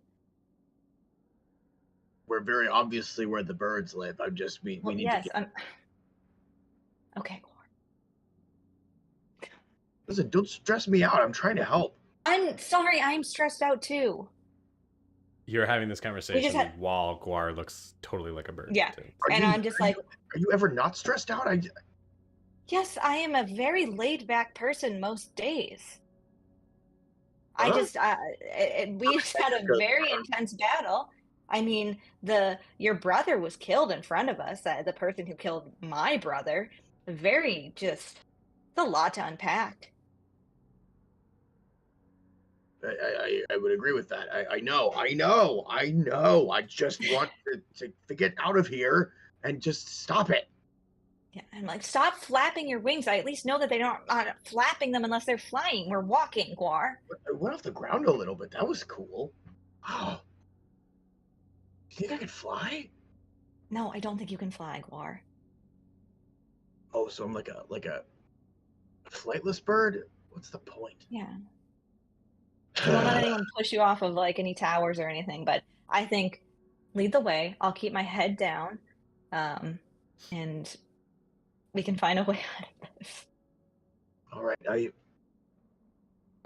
[SPEAKER 5] We're very obviously where the birds live. I'm just we
[SPEAKER 2] Well,
[SPEAKER 5] need
[SPEAKER 2] yes,
[SPEAKER 5] to get.
[SPEAKER 2] I'm okay.
[SPEAKER 5] Listen, don't stress me out. I'm trying to help.
[SPEAKER 2] I'm sorry, I'm stressed out too.
[SPEAKER 1] You're having this conversation
[SPEAKER 2] had-
[SPEAKER 1] while Guar looks totally like a bird.
[SPEAKER 2] Yeah.
[SPEAKER 1] Too.
[SPEAKER 2] And I'm just like,
[SPEAKER 5] Are you ever not stressed out?
[SPEAKER 2] yes, I am a very laid back person most days. I
[SPEAKER 5] Huh?
[SPEAKER 2] just we just had a very intense battle. I mean, your brother was killed in front of us. The person who killed my brother. Very just, it's a lot to unpack.
[SPEAKER 5] I would agree with that. I know. I just want to get out of here and just stop it.
[SPEAKER 2] Yeah, I'm like, stop flapping your wings. I at least know that they're not flapping them unless they're flying. We're walking, Guar.
[SPEAKER 5] I went off the ground a little bit. That was cool. Oh, you think I could fly?
[SPEAKER 2] No, I don't think you can fly, Guar.
[SPEAKER 5] Oh, so I'm like a flightless bird? What's the point?
[SPEAKER 2] Yeah. So don't let anyone push you off of like any towers or anything. But I think lead the way. I'll keep my head down, and we can find a way out of this.
[SPEAKER 5] All right, I'm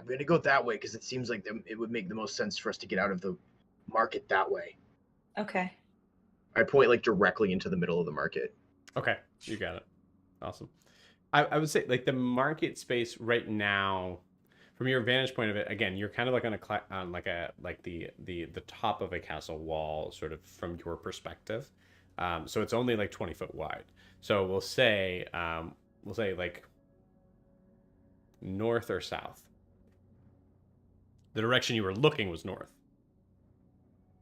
[SPEAKER 5] going to go that way because it seems like it would make the most sense for us to get out of the market that way.
[SPEAKER 2] Okay.
[SPEAKER 5] I point like directly into the middle of the market.
[SPEAKER 1] Okay, you got it. Awesome. I would say like the market space right now, from your vantage point of it, again, you're kind of like on the top of a castle wall, sort of from your perspective. So it's only like 20 foot wide. So we'll say like north or south. The direction you were looking was north.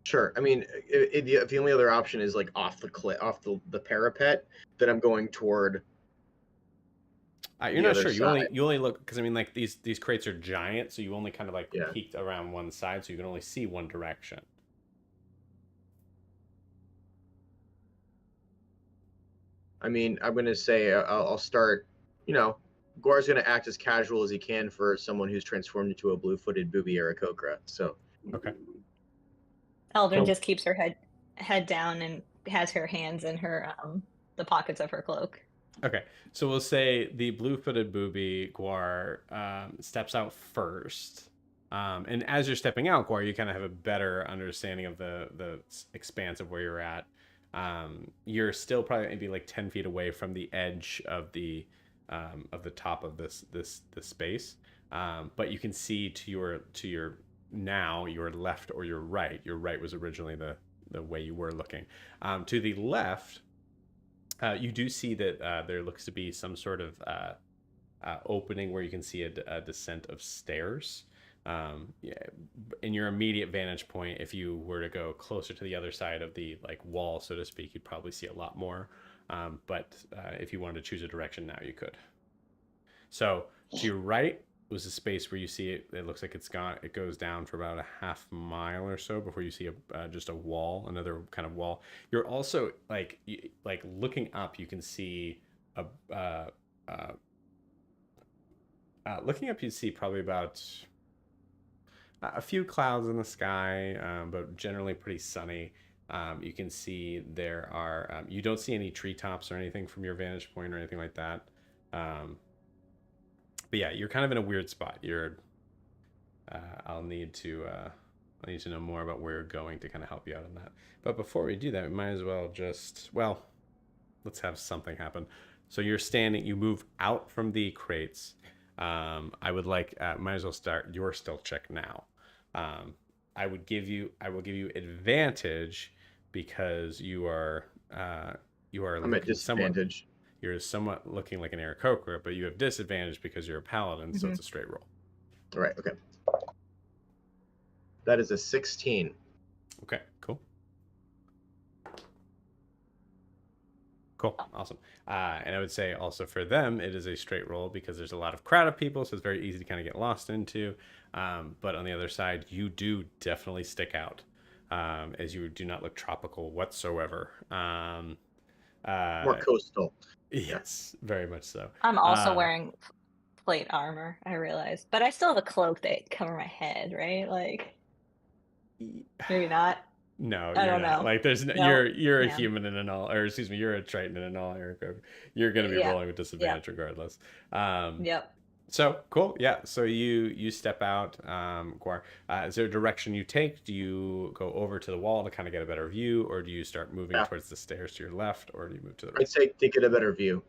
[SPEAKER 5] Sure. I mean, if the only other option is like off the cliff, off the parapet, then I'm going toward.
[SPEAKER 1] You're not sure. You only look because I mean like these crates are giant, so you only kind of like peeked around one side, so you can only see one direction.
[SPEAKER 5] I mean, I'm gonna say I'll start. You know, Guar's gonna act as casual as he can for someone who's transformed into a blue-footed booby Aarakocra. So.
[SPEAKER 1] Okay.
[SPEAKER 2] Eldrin just keeps her head down and has her hands in her the pockets of her cloak.
[SPEAKER 1] Okay, so we'll say the blue-footed booby Guar steps out first, and as you're stepping out, Guar, you kind of have a better understanding of the expanse of where you're at. You're still probably maybe like 10 feet away from the edge of the top of this space, but you can see to your now your left or your right. Your right was originally the way you were looking. To the left. You do see that there looks to be some sort of opening where you can see a descent of stairs. In your immediate vantage point, if you were to go closer to the other side of the like wall, so to speak, you'd probably see a lot more. But if you wanted to choose a direction now, you could. So to your right was a space where you see it. It looks like it goes down for about a half mile or so before you see just a wall, another kind of wall. You're also like looking up, you can see looking up, you see probably about a few clouds in the sky, but generally pretty sunny. You can see there are you don't see any treetops or anything from your vantage point or anything like that. But yeah, you're kind of in a weird spot. I'll need to know more about where you're going to kind of help you out on that. But before we do that, we might as well let's have something happen. So you're standing, you move out from the crates. I would like, might as well start your stealth check now. I will give you advantage because you are
[SPEAKER 5] I'm at disadvantage.
[SPEAKER 1] you're somewhat looking like an Aarakocra, but you have disadvantage because you're a paladin, so
[SPEAKER 2] Mhm.
[SPEAKER 1] it's a straight roll.
[SPEAKER 5] All right. Okay. That is a 16.
[SPEAKER 1] Okay, cool. Cool, awesome. And I would say also for them, it is a straight roll because there's a lot of crowd of people, so it's very easy to kind of get lost into. But on the other side, you do definitely stick out, as you do not look tropical whatsoever.
[SPEAKER 5] More coastal.
[SPEAKER 1] Yes, very much so.
[SPEAKER 2] I'm also
[SPEAKER 1] Uh,
[SPEAKER 2] wearing plate armor, I realized. But I still have a cloak that cover my head, right? Like, maybe not.
[SPEAKER 1] No,
[SPEAKER 2] I
[SPEAKER 1] you're
[SPEAKER 2] don't
[SPEAKER 1] not.
[SPEAKER 2] know.
[SPEAKER 1] Like, there's no,
[SPEAKER 2] No.
[SPEAKER 1] you're a
[SPEAKER 2] Yeah.
[SPEAKER 1] human in an all, or excuse me, you're a Triton in an all, Eric. You're gonna be
[SPEAKER 2] Yeah.
[SPEAKER 1] rolling with disadvantage regardless.
[SPEAKER 2] Yep.
[SPEAKER 1] So cool, yeah. So you step out, Guar. Is there a direction you take? Do you go over to the wall to kind of get a better view, or do you start moving
[SPEAKER 5] Yeah.
[SPEAKER 1] towards the stairs to your left, or do you move to the
[SPEAKER 5] I'd
[SPEAKER 1] right?
[SPEAKER 5] say to get a better view.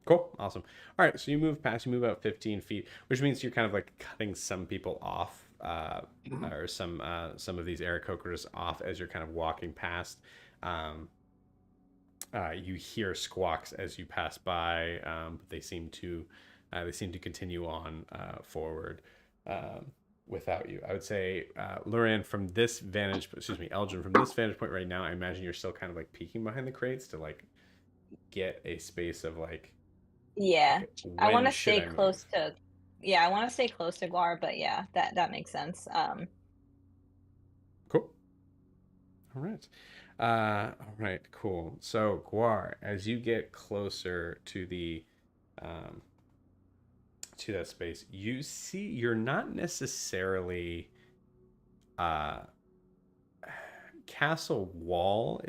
[SPEAKER 1] Cool, awesome. All right, so you move past, you move about 15 feet, which means you're kind of like cutting some people off, or some of these Aarakocras off as you're kind of walking past. Um, you hear squawks as you pass by, but they seem to continue on forward without you. I would say, Luran, from this vantage, excuse me, Elgin, from this vantage point right now, I imagine you're still kind of like peeking behind the crates to like get a space of like,
[SPEAKER 2] Yeah.
[SPEAKER 1] okay,
[SPEAKER 2] I want
[SPEAKER 1] when
[SPEAKER 2] to
[SPEAKER 1] should
[SPEAKER 2] stay
[SPEAKER 1] I
[SPEAKER 2] close
[SPEAKER 1] move?
[SPEAKER 2] to, yeah, I want to stay close to Guar, but yeah, that makes sense.
[SPEAKER 1] Cool. All right. All right, cool. So, Guar, as you get closer to the um, to that space, you see you're not necessarily uh castle wall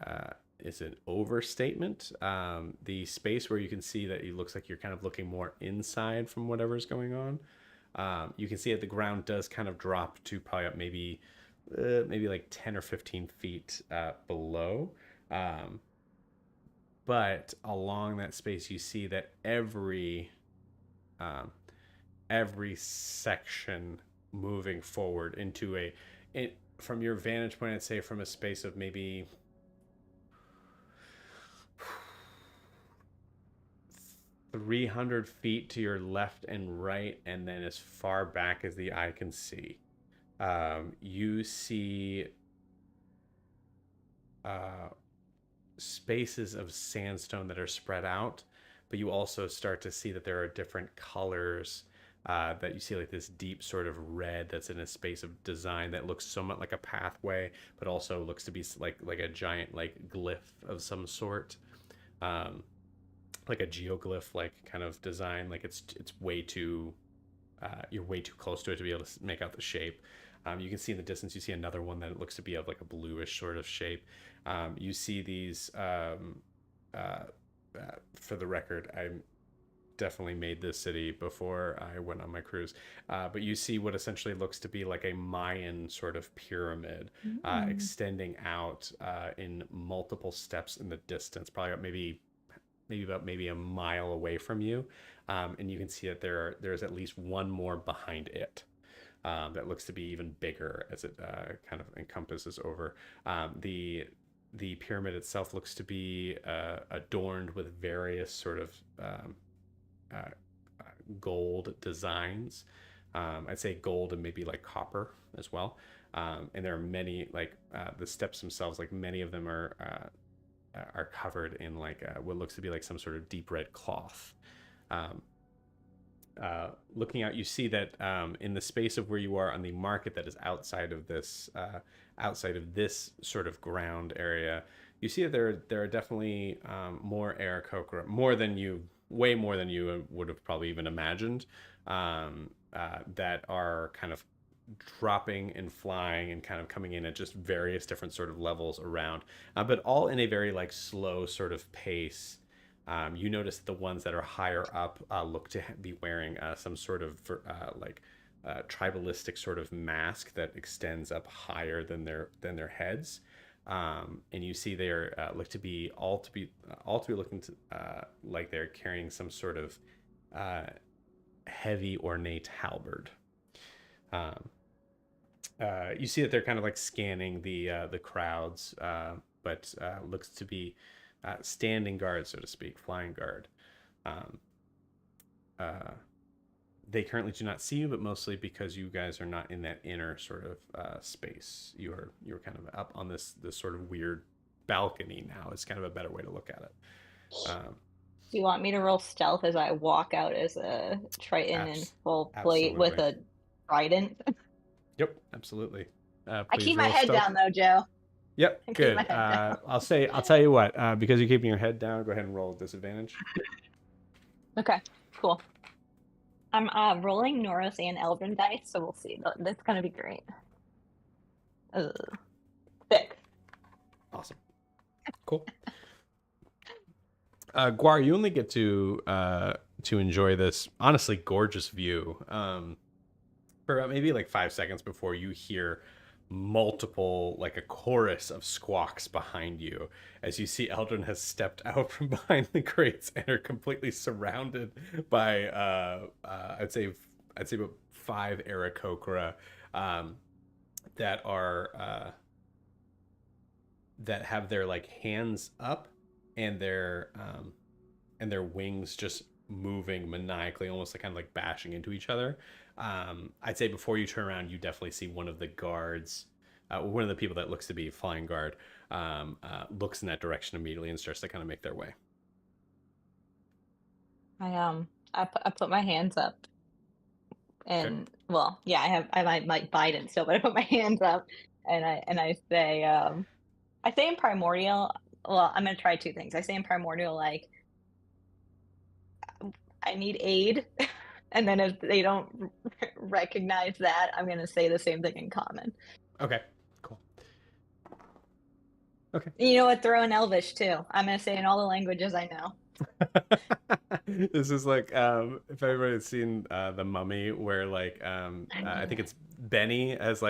[SPEAKER 1] uh is an overstatement. The space where you can see that it looks like you're kind of looking more inside from whatever's going on. You can see that the ground does kind of drop to probably up maybe like 10 or 15 feet below. Um, but along that space, you see that um, every section moving forward into from your vantage point, I'd say from a space of maybe 300 feet to your left and right, and then as far back as the eye can see. You see uh, spaces of sandstone that are spread out, but you also start to see that there are different colors. That you see like this deep sort of red that's in a space of design that looks somewhat like a pathway, but also looks to be like a giant like glyph of some sort, um, like a geoglyph like kind of design. Like it's way too you're way too close to it to be able to make out the shape. You can see in the distance, you see another one that looks to be of like a bluish sort of shape. You see these, for the record, I definitely made this city before I went on my cruise. But you see what essentially looks to be like a Mayan sort of pyramid extending out in multiple steps in the distance, probably about maybe a mile away from you. And you can see that there's at least one more behind it. That looks to be even bigger as it kind of encompasses over. The pyramid itself looks to be adorned with various sort of uh, gold designs. I'd say gold and maybe like copper as well. And there are many like the steps themselves. Like many of them are covered in like what looks to be like some sort of deep red cloth. Um, Looking out, you see that in the space of where you are on the market that is outside of this sort of ground area, you see that there are definitely more Aarakocra, way more than you would have probably even imagined, that are kind of dropping and flying and kind of coming in at just various different sort of levels around, but all in a very like slow sort of pace. You notice that the ones that are higher up look to be wearing some sort of tribalistic sort of mask that extends up higher than their heads, and you see they are look to be looking to like they're carrying some sort of heavy ornate halberd. Um, you see that they're kind of like scanning the crowds, but looks to be standing guard, so to speak, flying guard. Um, they currently do not see you, but mostly because you guys are not in that inner sort of space. You're kind of up on this sort of weird balcony now. It's kind of a better way to look at it.
[SPEAKER 2] Do you want me to roll stealth as I walk out as a Triton in full plate with
[SPEAKER 1] absolutely.
[SPEAKER 2] a trident?
[SPEAKER 1] Yep, absolutely.
[SPEAKER 2] I
[SPEAKER 1] Please
[SPEAKER 2] keep my
[SPEAKER 1] roll
[SPEAKER 2] head
[SPEAKER 1] stealth.
[SPEAKER 2] down though, Joe.
[SPEAKER 1] Yep,
[SPEAKER 2] I keep
[SPEAKER 1] good.
[SPEAKER 2] my head down.
[SPEAKER 1] I'll tell you what. Because you're keeping your head down, go ahead and roll with disadvantage.
[SPEAKER 2] Okay, cool. I'm rolling Norris and Elven dice, so we'll see. That's gonna be great. 6.
[SPEAKER 1] Awesome. Cool. Guar, you only get to enjoy this honestly gorgeous view for about maybe like 5 seconds before you hear multiple, like a chorus of squawks behind you as you see Eldrin has stepped out from behind the crates and are completely surrounded by I'd say about 5 Aarakocra that are that have their like hands up and their wings just moving maniacally, almost like kind of like bashing into each other. I'd say before you turn around, you definitely see one of the guards, one of the people that looks to be flying guard, looks in that direction immediately and starts to kind of make their way.
[SPEAKER 2] I put my hands up, and
[SPEAKER 1] Okay.
[SPEAKER 2] well, yeah, I might Biden still, but I put my hands up, and I say in primordial. Well, I'm gonna try 2 things. I say in primordial like I need aid, and then if they don't recognize that, I'm gonna say the same thing in common.
[SPEAKER 1] Okay. Cool. Okay.
[SPEAKER 2] You know what? Throw in Elvish too. I'm gonna say in all the languages I know.
[SPEAKER 1] This is like if everybody's seen The Mummy, where like I think it's Benny has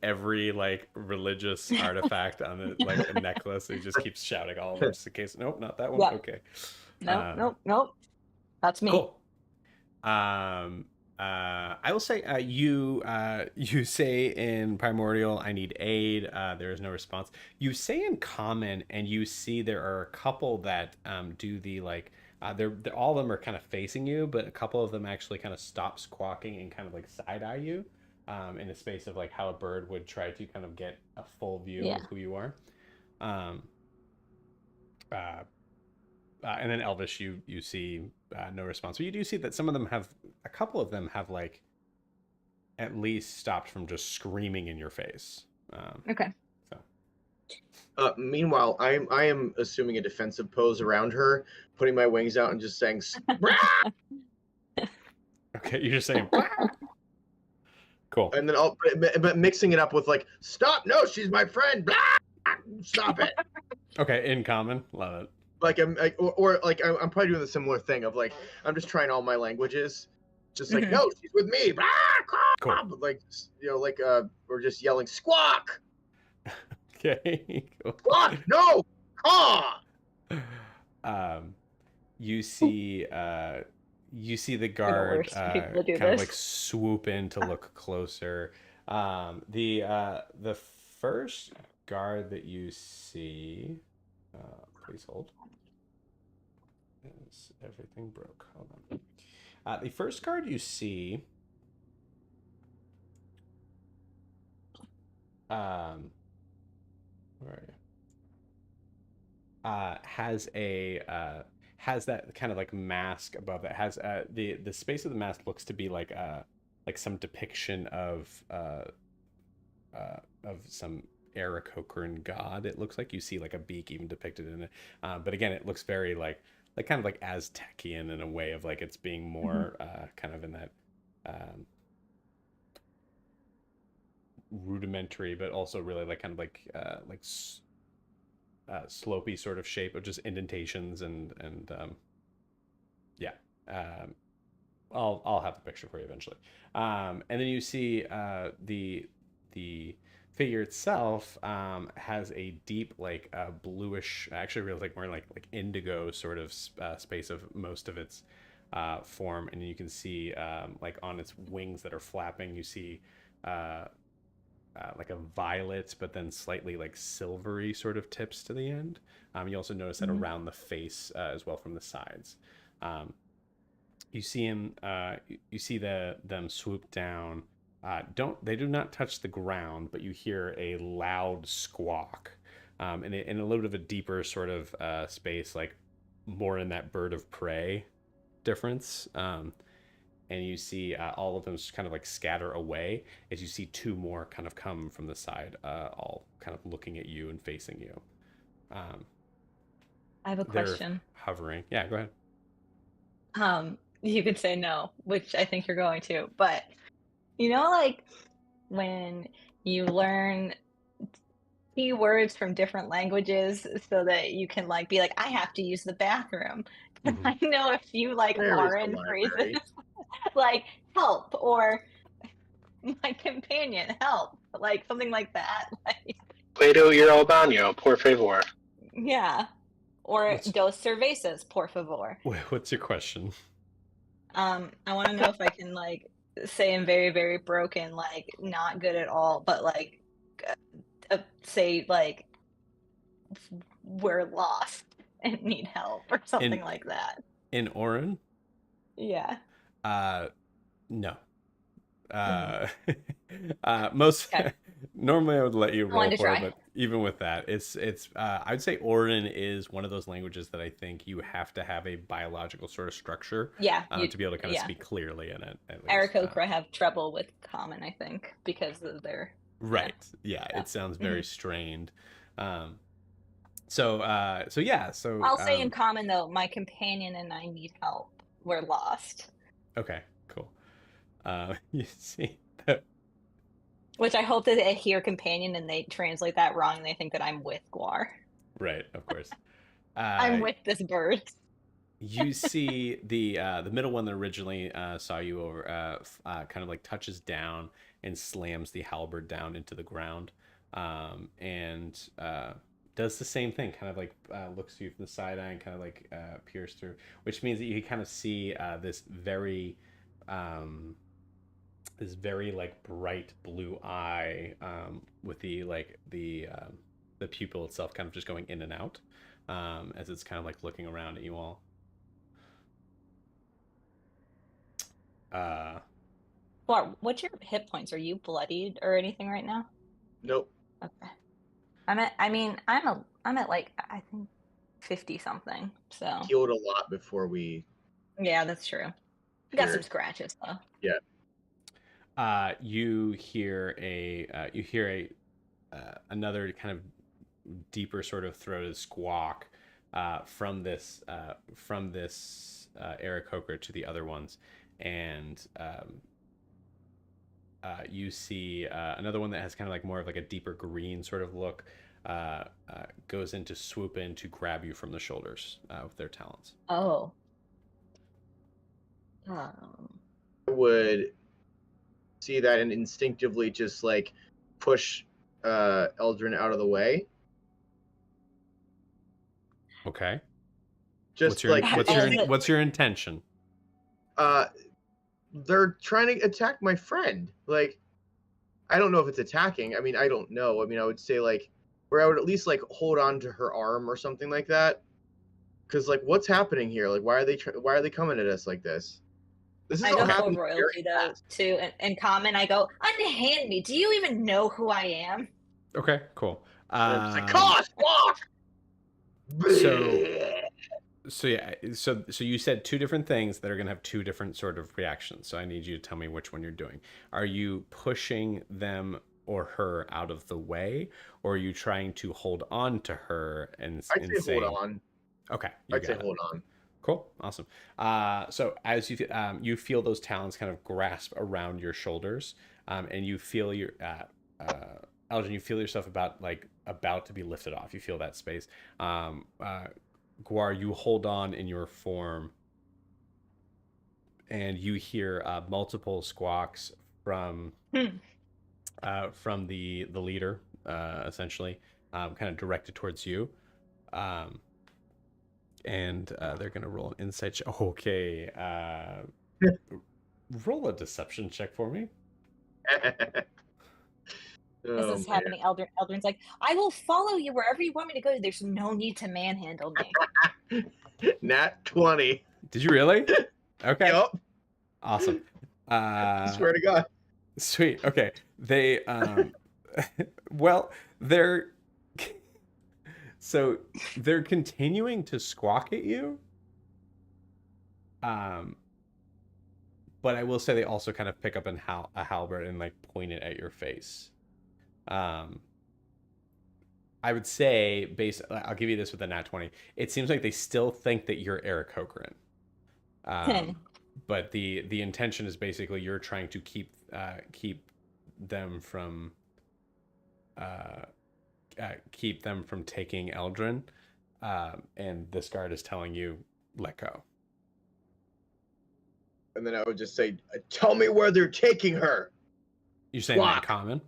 [SPEAKER 1] every like religious artifact on it, like a necklace. He just keeps shouting all of them just in case. Nope, not that one.
[SPEAKER 2] Yeah.
[SPEAKER 1] Okay.
[SPEAKER 2] Nope. That's me.
[SPEAKER 1] Cool. I will say you say in primordial, I need aid. There is no response. You say in common, and you see there are a couple that do the like. They're all of them are kind of facing you, but a couple of them actually kind of stop squawking and kind of like side eye you, in a space of like how a bird would try to kind of get a full view of who you are. And then Elvish, you see no response. But you do see that a couple of them have like at least stopped from just screaming in your face.
[SPEAKER 2] Okay.
[SPEAKER 1] So.
[SPEAKER 5] Meanwhile, I am assuming a defensive pose around her, putting my wings out and just saying,
[SPEAKER 1] Okay, you're just saying, cool.
[SPEAKER 5] And then but mixing it up with like, stop! No, she's my friend. Stop it.
[SPEAKER 1] Okay, in common, love it.
[SPEAKER 5] Like I'm probably doing the similar thing of like I'm just trying all my languages, just like no, she's with me.
[SPEAKER 1] Cool.
[SPEAKER 5] Like we're just yelling squawk.
[SPEAKER 1] Okay. Cool.
[SPEAKER 5] Squawk! No, caw.
[SPEAKER 1] You see the guard kind of like swoop in to look closer. The first guard that you see, please hold. Is everything broke? Hold on. The first card you see, where are you? Has that kind of like mask above it. Has the space of the mask looks to be like some depiction of some Aarakocran god. It looks like you see like a beak even depicted in it. But again, it looks very like kind of like Aztecian in a way of like it's being more kind of in that rudimentary, but also really like kind of like slopey sort of shape of just indentations and yeah. I'll have the picture for you eventually. And then you see the figure itself has a deep like bluish, actually really like more like indigo sort of space of most of its form, and you can see like on its wings that are flapping, you see like a violet, but then slightly like silvery sort of tips to the end. You also notice that around the face as well from the sides. You see him. You see them swoop down. They do not touch the ground, but you hear a loud squawk, in a little bit of a deeper sort of space, like more in that bird of prey difference. And you see all of them just kind of like scatter away as you see two more kind of come from the side, all kind of looking at you and facing you.
[SPEAKER 2] I have a
[SPEAKER 1] They're
[SPEAKER 2] question.
[SPEAKER 1] hovering. Yeah, go ahead.
[SPEAKER 2] You could say no, which I think you're going to, but like when you learn keywords from different languages so that you can like be like, I have to use the bathroom. And
[SPEAKER 1] Mhm.
[SPEAKER 2] I know a few like
[SPEAKER 5] Where is the
[SPEAKER 2] RN phrases
[SPEAKER 5] library?
[SPEAKER 2] like help or my companion help, like something like that. Like
[SPEAKER 3] Puedo ir al baño, por favor.
[SPEAKER 2] yeah. Or
[SPEAKER 1] What's
[SPEAKER 2] dos cervezas, por favor.
[SPEAKER 1] what's your question?
[SPEAKER 2] I want to know if I can like say I'm very, very broken, like not good at all, but like say like we're lost and need help or something
[SPEAKER 1] In
[SPEAKER 2] like that.
[SPEAKER 1] Orin?
[SPEAKER 2] Yeah.
[SPEAKER 1] No.
[SPEAKER 2] Mm.
[SPEAKER 1] Most
[SPEAKER 2] Okay.
[SPEAKER 1] normally I would let you
[SPEAKER 2] I
[SPEAKER 1] roll
[SPEAKER 2] wanted to
[SPEAKER 1] for it,
[SPEAKER 2] try.
[SPEAKER 1] but even with that, it's I'd say Orin is one of those languages that I think you have to have a biological sort of structure
[SPEAKER 2] Yeah,
[SPEAKER 1] to be able to kind of
[SPEAKER 2] yeah.
[SPEAKER 1] speak clearly in it, at least.
[SPEAKER 2] Aarakocra have trouble with common, I think, because of their yeah.
[SPEAKER 1] Right. Yeah,
[SPEAKER 2] Yeah.
[SPEAKER 1] it sounds
[SPEAKER 2] hmm
[SPEAKER 1] very strained. Um, so yeah, so
[SPEAKER 2] I'll say in common though, my companion and I need help. We're lost.
[SPEAKER 1] okay, cool. You see that.
[SPEAKER 2] Which I hope that they hear companion and they translate that wrong and they think that I'm with Guar.
[SPEAKER 1] Right, of course.
[SPEAKER 2] I'm
[SPEAKER 1] Uh,
[SPEAKER 2] with this bird.
[SPEAKER 1] you see the middle one that originally saw you over, kind of like touches down and slams the halberd down into the ground, and does the same thing. Kind of like looks to you from the side eye and kind of like peers through, which means that you kind of see um, this very like bright blue eye, with the pupil itself kind of just going in and out, as it's kind of like looking around at you all. Uh,
[SPEAKER 2] Guar, what's your hit points? Are you bloodied or anything right now?
[SPEAKER 5] Nope.
[SPEAKER 2] Okay. I'm at like I think 50 something. So
[SPEAKER 5] Healed a lot before we
[SPEAKER 2] yeah, that's true. Got some
[SPEAKER 5] appeared.
[SPEAKER 2] scratches though.
[SPEAKER 5] Yeah.
[SPEAKER 1] you hear another kind of deeper sort of throated squawk from this Aarakocra to the other ones, and you see another one that has kind of like more of like a deeper green sort of look, goes in to swoop in to grab you from the shoulders with their talons.
[SPEAKER 2] Oh. Um,
[SPEAKER 5] I would see that and instinctively just like push Eldrin out of the way.
[SPEAKER 1] Okay.
[SPEAKER 5] Just like
[SPEAKER 1] What's your intention?
[SPEAKER 5] They're trying to attack my friend. Like, I don't know if it's attacking. I mean, I don't know. I mean, I would say like where I would at least like hold on to her arm or something like that. Because like, what's happening here? Like, why are they coming at us like this? This is
[SPEAKER 2] I
[SPEAKER 5] all
[SPEAKER 2] go full
[SPEAKER 5] happening
[SPEAKER 2] royalty
[SPEAKER 5] very
[SPEAKER 2] though
[SPEAKER 5] fast.
[SPEAKER 2] too, and common. I go unhand me. Do you even know who I am?
[SPEAKER 1] Okay, cool.
[SPEAKER 5] And I'm just like, cost walk.
[SPEAKER 1] So yeah, so you said two different things that are going to have two different sort of reactions. So I need you to tell me which one you're doing. Are you pushing them or her out of the way, or are you trying to hold on to her and
[SPEAKER 5] I'd say
[SPEAKER 1] say,
[SPEAKER 5] hold on.
[SPEAKER 1] okay,
[SPEAKER 5] I'd say hold on.
[SPEAKER 1] Cool, awesome. So as you feel those talons kind of grasp around your shoulders, and you feel your Elgin, you feel yourself about to be lifted off. You feel that space. Guar, you hold on in your form, and you hear multiple squawks from the leader, essentially, kind of directed towards you. And they're gonna roll an insight check. Okay, roll a deception check for me.
[SPEAKER 2] This
[SPEAKER 5] Oh
[SPEAKER 2] is
[SPEAKER 5] man.
[SPEAKER 2] happening. Eldrin's like, I will follow you wherever you want me to go. There's no need to manhandle me.
[SPEAKER 5] Nat 20.
[SPEAKER 1] Did you really? Okay.
[SPEAKER 5] Yup.
[SPEAKER 1] Awesome.
[SPEAKER 5] Swear to God.
[SPEAKER 1] Sweet. Okay. They well, they're so they're continuing to squawk at you. But I will say they also kind of pick up a halberd and like point it at your face. I would say, I'll give you this with a nat 20. It seems like they still think that you're Eric Hokerin. But the intention is basically you're trying to keep them from taking Eldrin, and this guard is telling you let go.
[SPEAKER 5] And then I would just say, tell me where they're taking her.
[SPEAKER 1] You're saying that in
[SPEAKER 5] Squawk.
[SPEAKER 1] common?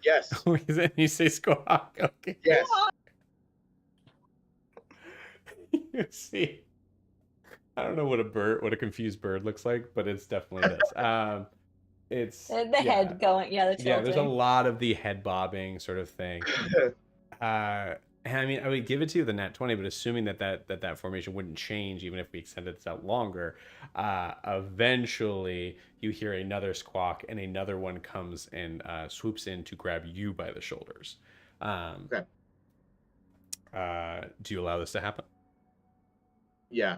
[SPEAKER 5] Yes.
[SPEAKER 1] You say squawk. Okay.
[SPEAKER 5] Yes.
[SPEAKER 1] You see, I don't know what a confused bird looks like, but it's definitely this. It's
[SPEAKER 2] The head going, the tilting.
[SPEAKER 1] Yeah, there's a lot of the head bobbing sort of thing. And I mean, I would give it to you the nat 20, but assuming that formation wouldn't change even if we extended this out longer, eventually you hear another squawk and another one comes and swoops in to grab you by the shoulders.
[SPEAKER 5] Okay.
[SPEAKER 1] Do you allow this to happen?
[SPEAKER 5] Yeah.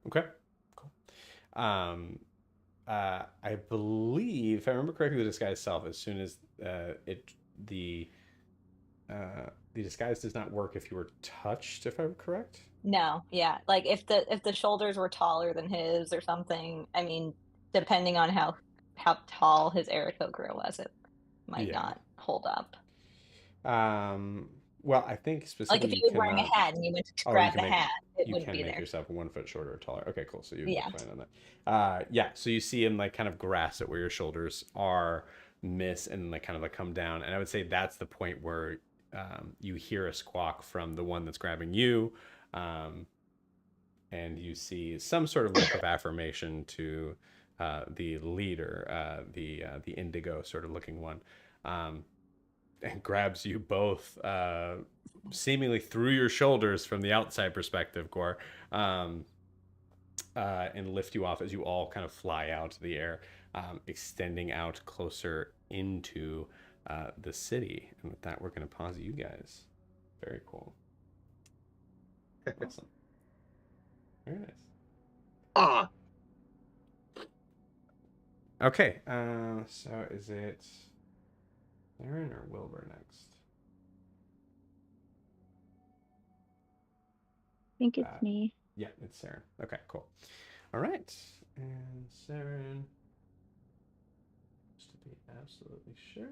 [SPEAKER 1] Okay. Cool. I believe, if I remember correctly, the disguise self, as soon as the disguise does not work if you were touched, if I'm correct.
[SPEAKER 2] No, yeah. Like if the shoulders were taller than his or something, I mean, depending on how tall his Eric Hokerin was, it might not hold up.
[SPEAKER 1] Well, I think specifically
[SPEAKER 2] like if you were wearing a hat and you went to grab the hat, it wouldn't be there. You can make
[SPEAKER 1] yourself 1 foot shorter or taller. Okay, cool. So you're fine on that. Yeah. So you see him like kind of grasp at where your shoulders are, miss, and like kind of like come down. And I would say that's the point where you hear a squawk from the one that's grabbing you, and you see some sort of look of affirmation to the leader, the indigo sort of looking one. And grabs you both seemingly through your shoulders from the outside perspective, Gore, and lift you off as you all kind of fly out to the air, extending out closer into the city. And with that, we're going to pause you guys. Very cool. Awesome. Very nice. Okay, so is it Aaron or Wilbur next?
[SPEAKER 4] I think it's me.
[SPEAKER 1] Yeah, it's Saren. Okay, cool. All right. And Saren, just to be absolutely sure.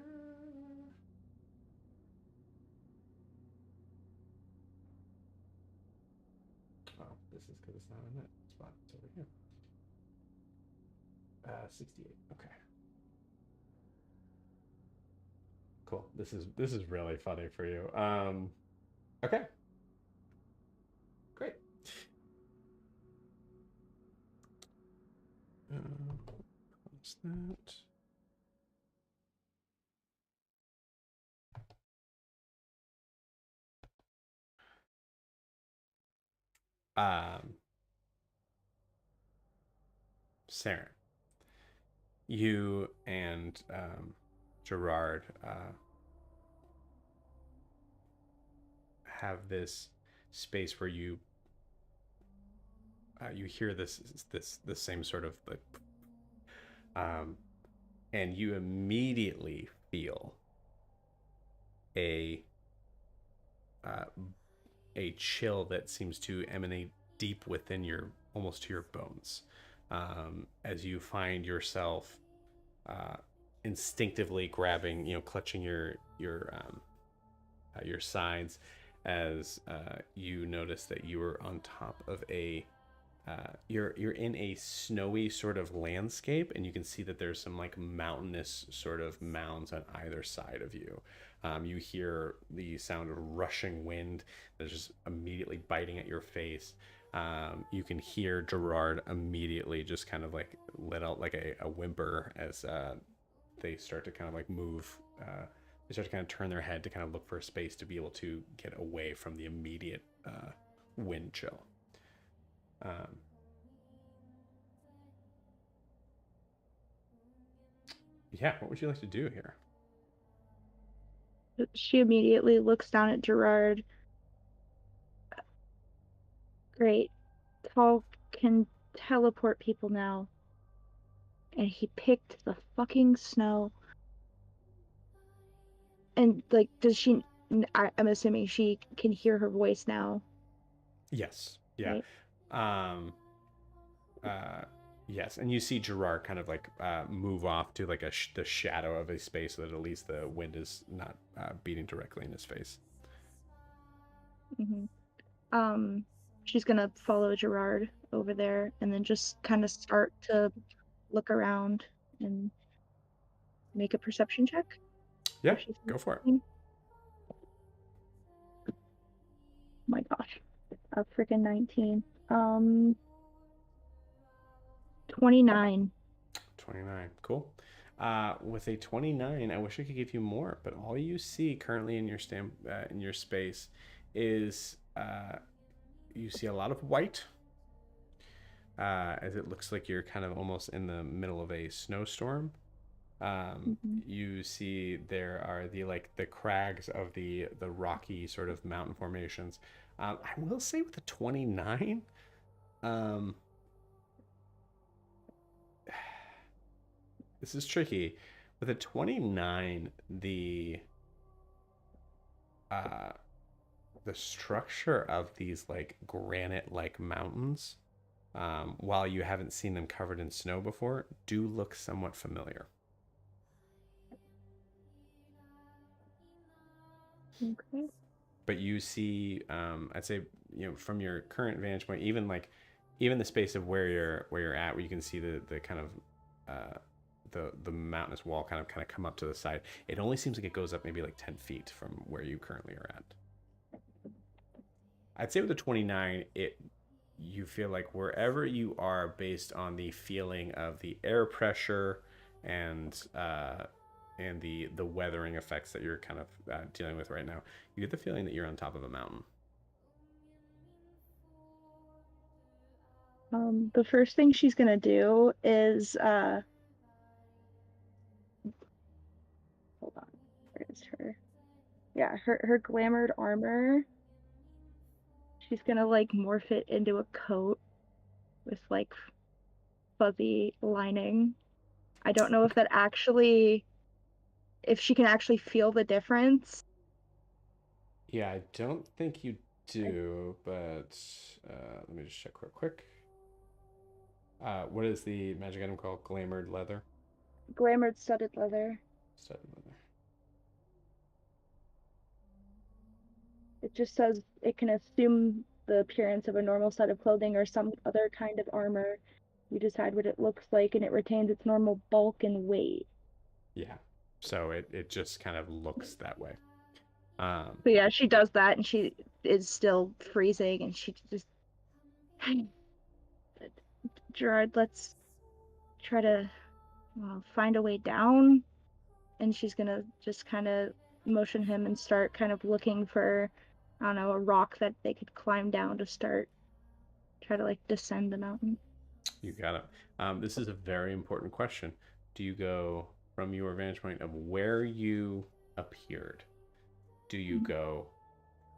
[SPEAKER 1] Oh, this is because it's not in that spot. It's over here. 68. Okay. Cool. This is really funny for you. Okay. Great. What's that? Saren, you and Gerard have this space where you hear this same sort of like, and you immediately feel a chill that seems to emanate deep within almost to your bones, as you find yourself instinctively grabbing, clutching your sides, as you notice that you are on top of you're in a snowy sort of landscape, and you can see that there's some like mountainous sort of mounds on either side of you. You hear the sound of rushing wind that's just immediately biting at your face. You can hear Gerard immediately just kind of like let out like a whimper as they start to kind of like move they start to kind of turn their head to kind of look for a space to be able to get away from the immediate wind chill. Yeah, what would you like to do here?
[SPEAKER 6] She immediately looks down at Gerard. Great. Tall can teleport people now. And he picked the fucking snow. And, like, does she... I'm assuming she can hear her voice now.
[SPEAKER 1] Yes. Yeah.
[SPEAKER 6] Right?
[SPEAKER 1] Yes, and you see Gerard kind of like move off to like the shadow of a space so that at least the wind is not beating directly in his face.
[SPEAKER 6] Mm-hmm. She's gonna follow Gerard over there and then just kind of start to look around and make a perception check.
[SPEAKER 1] Yeah, go for it.
[SPEAKER 6] Oh my gosh. A freaking 19. 29.
[SPEAKER 1] 29. Cool. With a 29, I wish I could give you more, but all you see currently in your space is you see a lot of white, as it looks like you're kind of almost in the middle of a snowstorm. You see there are the crags of the rocky sort of mountain formations. I will say with the 29, this is tricky. With a 29, the structure of these like granite-like mountains, while you haven't seen them covered in snow before, do look somewhat familiar.
[SPEAKER 6] Okay.
[SPEAKER 1] But you see, I'd say, from your current vantage point, even the space of where you're at, where you can see the kind of the mountainous wall kind of come up to the side. It only seems like it goes up maybe like 10 feet from where you currently are at. I'd say with the 29, you feel like wherever you are, based on the feeling of the air pressure and the weathering effects that you're kind of dealing with right now, you get the feeling that you're on top of a mountain.
[SPEAKER 6] The first thing she's gonna do is hold on, where is her? Yeah, her glamored armor. She's gonna like morph it into a coat with like fuzzy lining. I don't know if if she can actually feel the difference.
[SPEAKER 1] Yeah, I don't think you do, but let me just check real quick. What is the magic item called? Glamored leather?
[SPEAKER 6] Glamored studded leather.
[SPEAKER 1] Studded leather.
[SPEAKER 6] It just says it can assume the appearance of a normal set of clothing or some other kind of armor. You decide what it looks like and it retains its normal bulk and weight.
[SPEAKER 1] Yeah. So it just kind of looks that way.
[SPEAKER 6] So yeah, she does that and she is still freezing and she just Gerard, let's try to find a way down. And she's gonna just kind of motion him and start kind of looking for, I don't know, a rock that they could climb down to try to like descend the mountain.
[SPEAKER 1] You got it. This is a very important question. Do you go from your vantage point of where you appeared? Do you go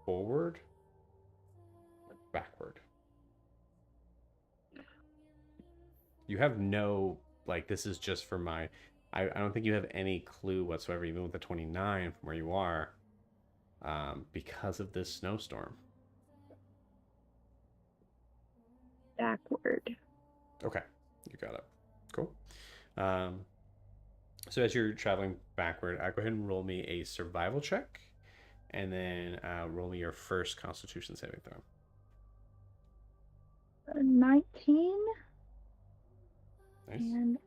[SPEAKER 1] forward or backward? You have no, this is just for my, I don't think you have any clue whatsoever, even with the 29 from where you are, because of this snowstorm.
[SPEAKER 6] Backward.
[SPEAKER 1] Okay, you got it. Cool. So as you're traveling backward, go ahead and roll me a survival check, and then roll me your first Constitution saving throw.
[SPEAKER 6] 19.
[SPEAKER 1] Nice.
[SPEAKER 6] And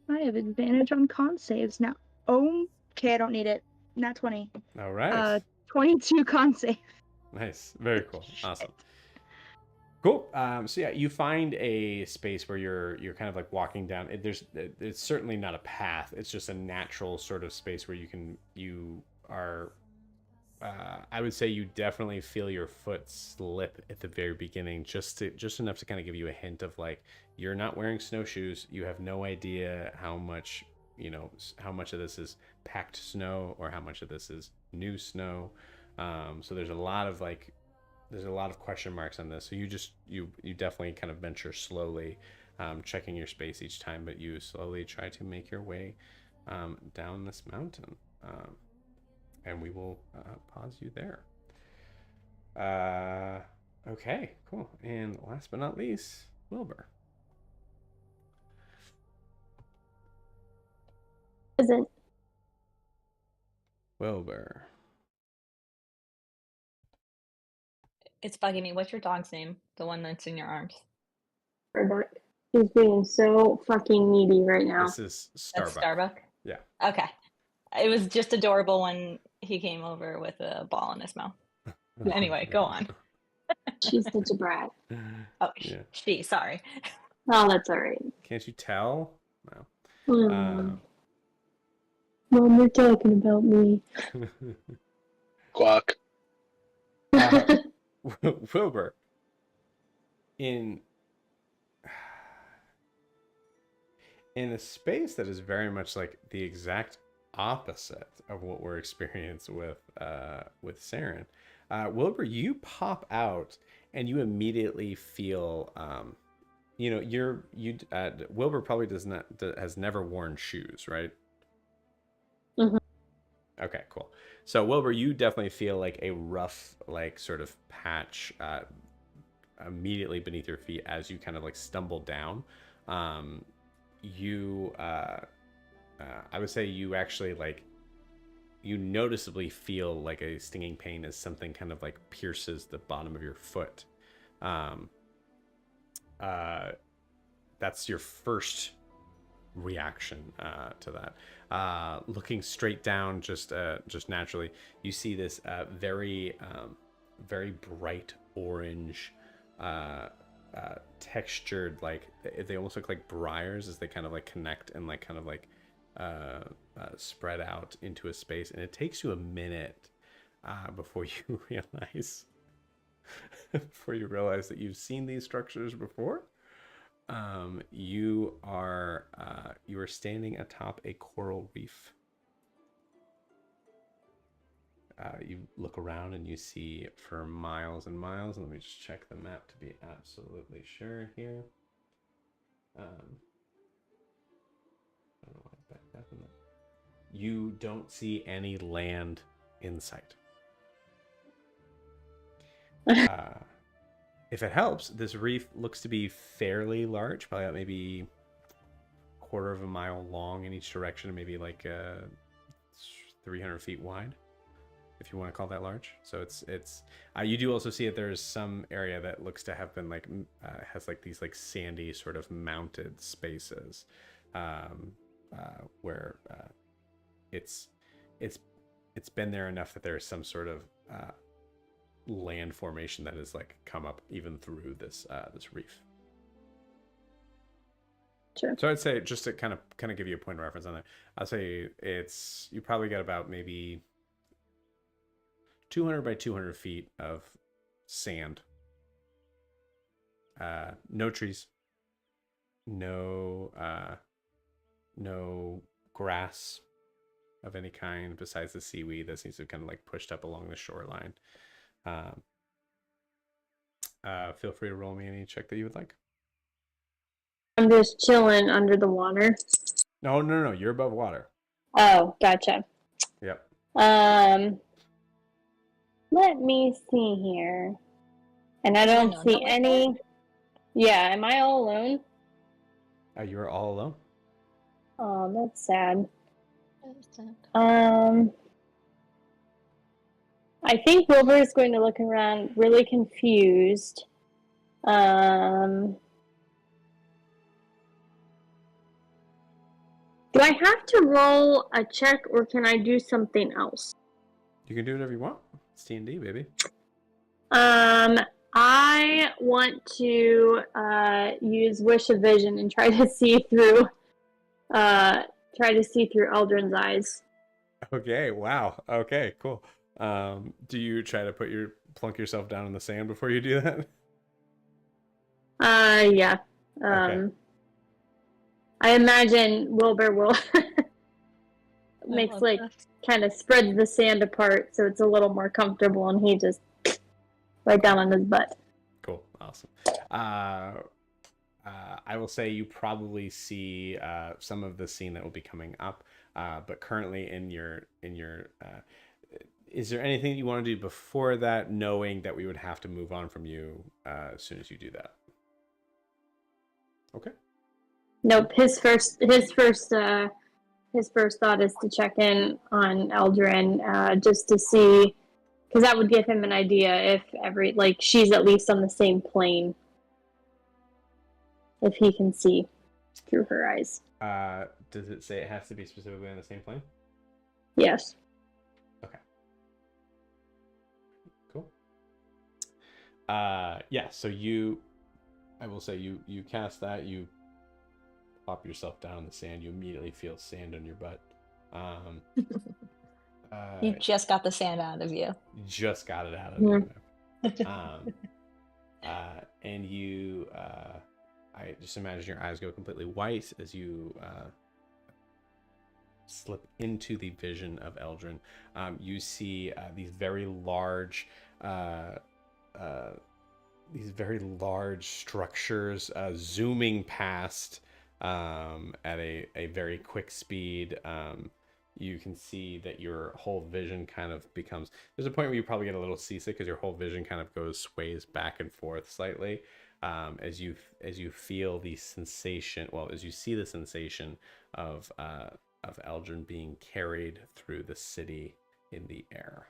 [SPEAKER 6] I have advantage on con saves now. Oh, okay, I don't need it. Not 20.
[SPEAKER 1] All right.
[SPEAKER 6] 22 con save.
[SPEAKER 1] Nice. Very cool. Awesome. Cool. So yeah, you find a space where you're kind of like walking down. It's certainly not a path. It's just a natural sort of space where you I would say you definitely feel your foot slip at the very beginning, just enough to kind of give you a hint of like, you're not wearing snowshoes. You have no idea how much how much of this is packed snow or how much of this is new snow. So there's a lot of question marks on this. So you definitely kind of venture slowly, checking your space each time, but you slowly try to make your way down this mountain. And we will pause you there. Okay, cool. And last but not least, Wilbur.
[SPEAKER 4] Isn't
[SPEAKER 1] Wilbur.
[SPEAKER 2] It's bugging me. What's your dog's name? The one that's in your arms.
[SPEAKER 4] Starbuck. He's being so fucking needy right now.
[SPEAKER 1] This is
[SPEAKER 2] That's
[SPEAKER 1] Starbuck.
[SPEAKER 2] Starbuck?
[SPEAKER 1] Yeah.
[SPEAKER 2] Okay. It was just adorable when he came over with a ball in his mouth. Anyway, go on.
[SPEAKER 4] She's such a brat.
[SPEAKER 2] Oh,
[SPEAKER 1] Yeah.
[SPEAKER 2] sorry.
[SPEAKER 4] Oh, that's all right.
[SPEAKER 1] Can't you tell? No.
[SPEAKER 4] Mom, they're talking about me.
[SPEAKER 3] Guac.
[SPEAKER 1] Wilbur, in a space that is very much like the exact opposite of what we're experiencing with Saren, Wilbur, you pop out and you immediately feel Wilbur probably has never worn shoes, right?
[SPEAKER 4] Mhm.
[SPEAKER 1] Okay, cool. So Wilbur, you definitely feel like a rough, like sort of patch immediately beneath your feet as you kind of like stumble down. I would say you actually you noticeably feel like a stinging pain as something kind of like pierces the bottom of your foot. That's your first reaction to that. Looking straight down, just naturally, you see this very bright orange, textured, like they almost look like briars as they kind of like connect and like kind of like spread out into a space. And it takes you a minute before you realize that you've seen these structures before. You are standing atop a coral reef. You look around and you see for miles and miles. Let me just check the map to be absolutely sure here. I don't know why I backed up in that. You don't see any land in sight. If it helps, this reef looks to be fairly large, probably about maybe a quarter of a mile long in each direction, and maybe like 300 feet wide, if you want to call that large. So it's you do also see that there's some area that looks to have been like has like these like sandy sort of mounted spaces where it's been there enough that there's some sort of land formation that has like come up even through this reef.
[SPEAKER 4] Sure.
[SPEAKER 1] So I'd say, just to kind of give you a point of reference on that, I'd say you probably got about maybe 200 by 200 feet of sand. No trees. No grass of any kind besides the seaweed that seems to have kind of like pushed up along the shoreline. Feel free to roll me any check that you would like.
[SPEAKER 4] I'm just chilling under the water.
[SPEAKER 1] No, you're above water.
[SPEAKER 4] Oh, gotcha.
[SPEAKER 1] Yep.
[SPEAKER 4] Let me see here. And I don't see any. Yeah, am I all alone?
[SPEAKER 1] You're all alone.
[SPEAKER 4] Oh, that's sad. I think Wilbur is going to look around really confused. Do I have to roll a check or can I do something else?
[SPEAKER 1] You can do whatever you want. It's D&D, baby.
[SPEAKER 4] I want to use Wish of Vision and try to see through Eldrin's eyes.
[SPEAKER 1] Okay, wow. Okay, cool. Do you try to plunk yourself down in the sand before you do that?
[SPEAKER 4] Yeah.
[SPEAKER 1] Okay.
[SPEAKER 4] I imagine Wilbur will makes like kind of spreads the sand apart so it's a little more comfortable, and he just right down on his butt.
[SPEAKER 1] Cool. Awesome. I will say you probably see some of the scene that will be coming up, but currently in your is there anything you want to do before that, knowing that we would have to move on from you as soon as you do that? Okay.
[SPEAKER 4] Nope. His first thought is to check in on Eldrin, just to see, because that would give him an idea if she's at least on the same plane, if he can see through her eyes.
[SPEAKER 1] Does it say it has to be specifically on the same plane?
[SPEAKER 4] Yes.
[SPEAKER 1] Okay. Cool. Yeah. So I will say you cast that, you plop yourself down in the sand, you immediately feel sand on your butt.
[SPEAKER 2] You just got the sand out of you.
[SPEAKER 1] Just got it out of you. And you, I just imagine your eyes go completely white as you slip into the vision of Eldrin. You see these very large structures zooming past at a very quick speed. You can see that your whole vision kind of becomes, there's a point where you probably get a little seasick because your whole vision kind of sways back and forth slightly, as you feel the sensation, as you see the sensation of Eldrin being carried through the city in the air.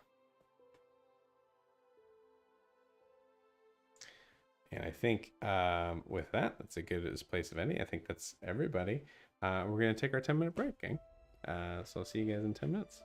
[SPEAKER 1] And I think with that's a good place of any. I think that's everybody. We're going to take our 10-minute break, gang. So I'll see you guys in 10 minutes.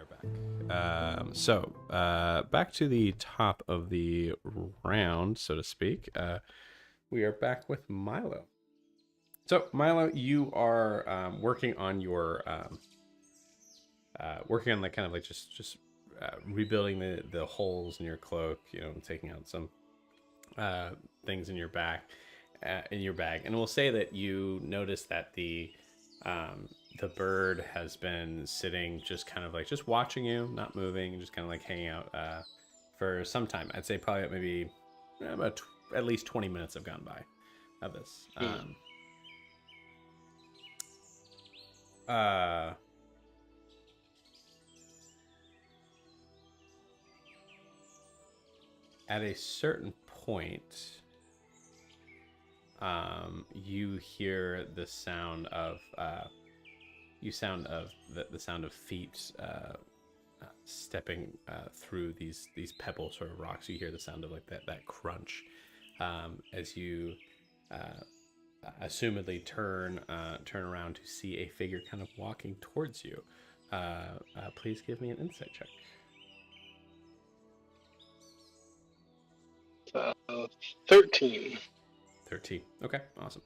[SPEAKER 1] are back. Back to the top of the round, so to speak. We are back with Milo. So, Milo, you are working on your working on like kind of like just rebuilding the holes in your cloak. You know, taking out some things in your bag, and we'll say that you notice that the bird has been sitting just kind of like just watching you, not moving, just kind of like hanging out for some time. I'd say probably maybe about at least 20 minutes have gone by of this. At a certain point, you hear the sound of the sound of feet stepping through these pebble sort of rocks. You hear the sound of like that crunch as you assumedly turn around to see a figure kind of walking towards you. Please give me an insight check.
[SPEAKER 3] 13.
[SPEAKER 1] 13. Okay, awesome.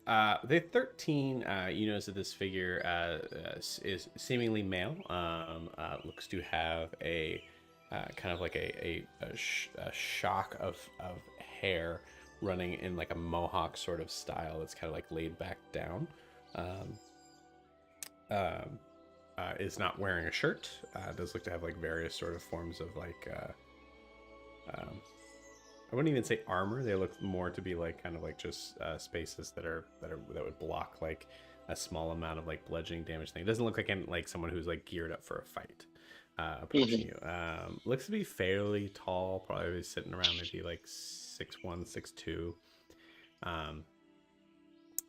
[SPEAKER 1] The 13, you notice that this figure is seemingly male. Looks to have a kind of like a shock of hair running in like a mohawk sort of style that's kind of like laid back down. Is not wearing a shirt. Does look to have like various sort of forms of like I wouldn't even say armor. They look more to be like kind of like just spaces that would block like a small amount of like bludgeoning damage thing. It doesn't look like someone who's like geared up for a fight approaching you. Looks to be fairly tall, probably sitting around maybe like 6'1",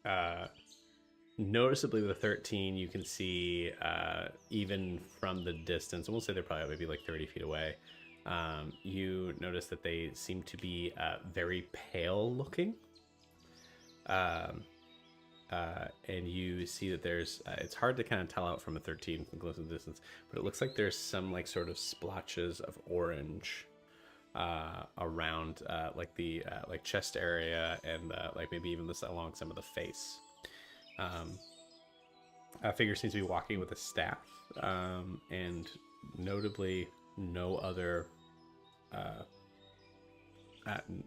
[SPEAKER 1] 6'2". Noticeably with the 13, you can see even from the distance, and we'll say they're probably maybe like 30 feet away. You notice that they seem to be very pale looking. And you see that there's, it's hard to kind of tell out from a 13 from close distance, but it looks like there's some like sort of splotches of orange around like the like chest area and like maybe even this along some of the face. Figure seems to be walking with a staff, and notably no other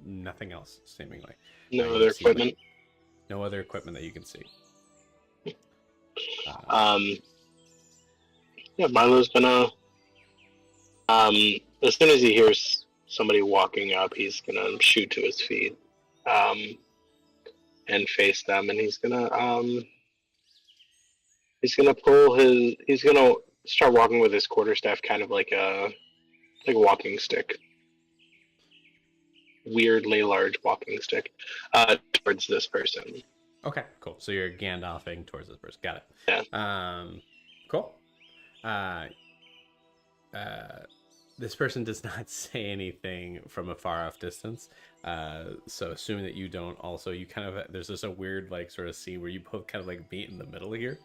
[SPEAKER 1] nothing else seemingly.
[SPEAKER 3] No other equipment.
[SPEAKER 1] No other equipment that you can see.
[SPEAKER 3] Yeah, Milo's gonna as soon as he hears somebody walking up, he's gonna shoot to his feet and face them, and he's gonna start walking with his quarterstaff, kind of like a walking stick, weirdly large walking stick, towards this person.
[SPEAKER 1] Okay, cool. So you're Gandalfing towards this person. Got it.
[SPEAKER 3] Yeah.
[SPEAKER 1] Cool. This person does not say anything from a far off distance. So assuming that you don't also, you kind of, there's just a weird like sort of scene where you both kind of like meet in the middle here.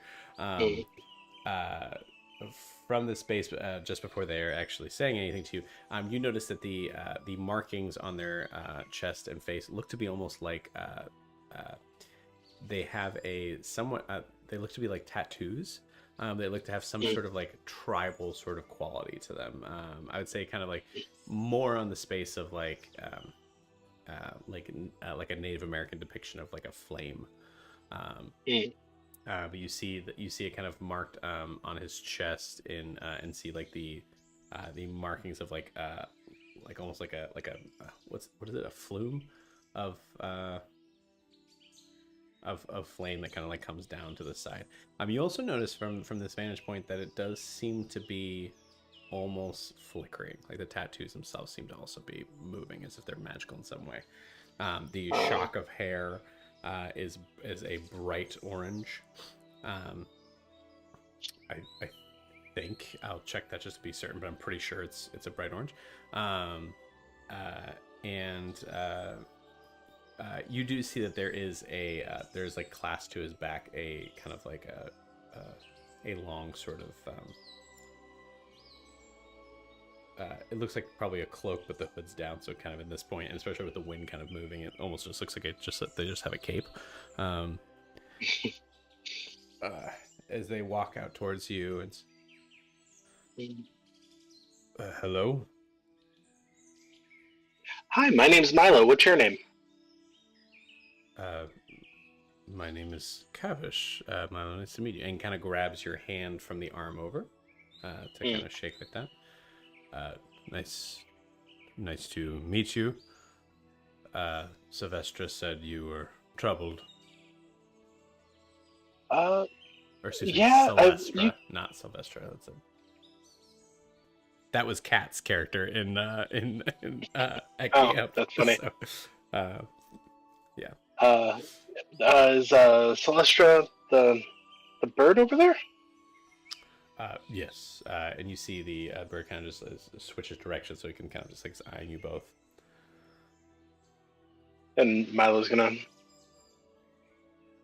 [SPEAKER 1] From the space just before they're actually saying anything to you, you notice that the markings on their chest and face look to be almost like they have a somewhat they look to be like tattoos. They look to have some sort of like tribal sort of quality to them. I would say kind of like more on the space of like a Native American depiction of like a flame. But you see it kind of marked on his chest and see like the markings of like almost like a what is it, a flume of flame that kind of like comes down to the side. You also notice from this vantage point that it does seem to be almost flickering. Like the tattoos themselves seem to also be moving as if they're magical in some way. The shock of hair is a bright orange. I think I'll check that just to be certain, but I'm pretty sure it's a bright orange. You do see that there is there's like clasped to his back a kind of like a long sort of it looks like probably a cloak, but the hood's down, so kind of in this point, and especially with the wind kind of moving, it almost just looks like they just have a cape. As they walk out towards you, and hello.
[SPEAKER 3] Hi, my name's Milo. What's your name?
[SPEAKER 1] My name is Kavish. Milo, nice to meet you. And kind of grabs your hand from the arm over to kind of shake like that. Nice to meet you. Sylvestra said you were troubled. Or excuse me, Celestra, not Sylvestra. That was Kat's character in at camp.
[SPEAKER 3] That's funny.
[SPEAKER 1] So, yeah.
[SPEAKER 3] Is Celestra the bird over there?
[SPEAKER 1] Yes. And you see the bird kind of just switches direction, so he can kind of just like eyeing you both.
[SPEAKER 3] And Milo's gonna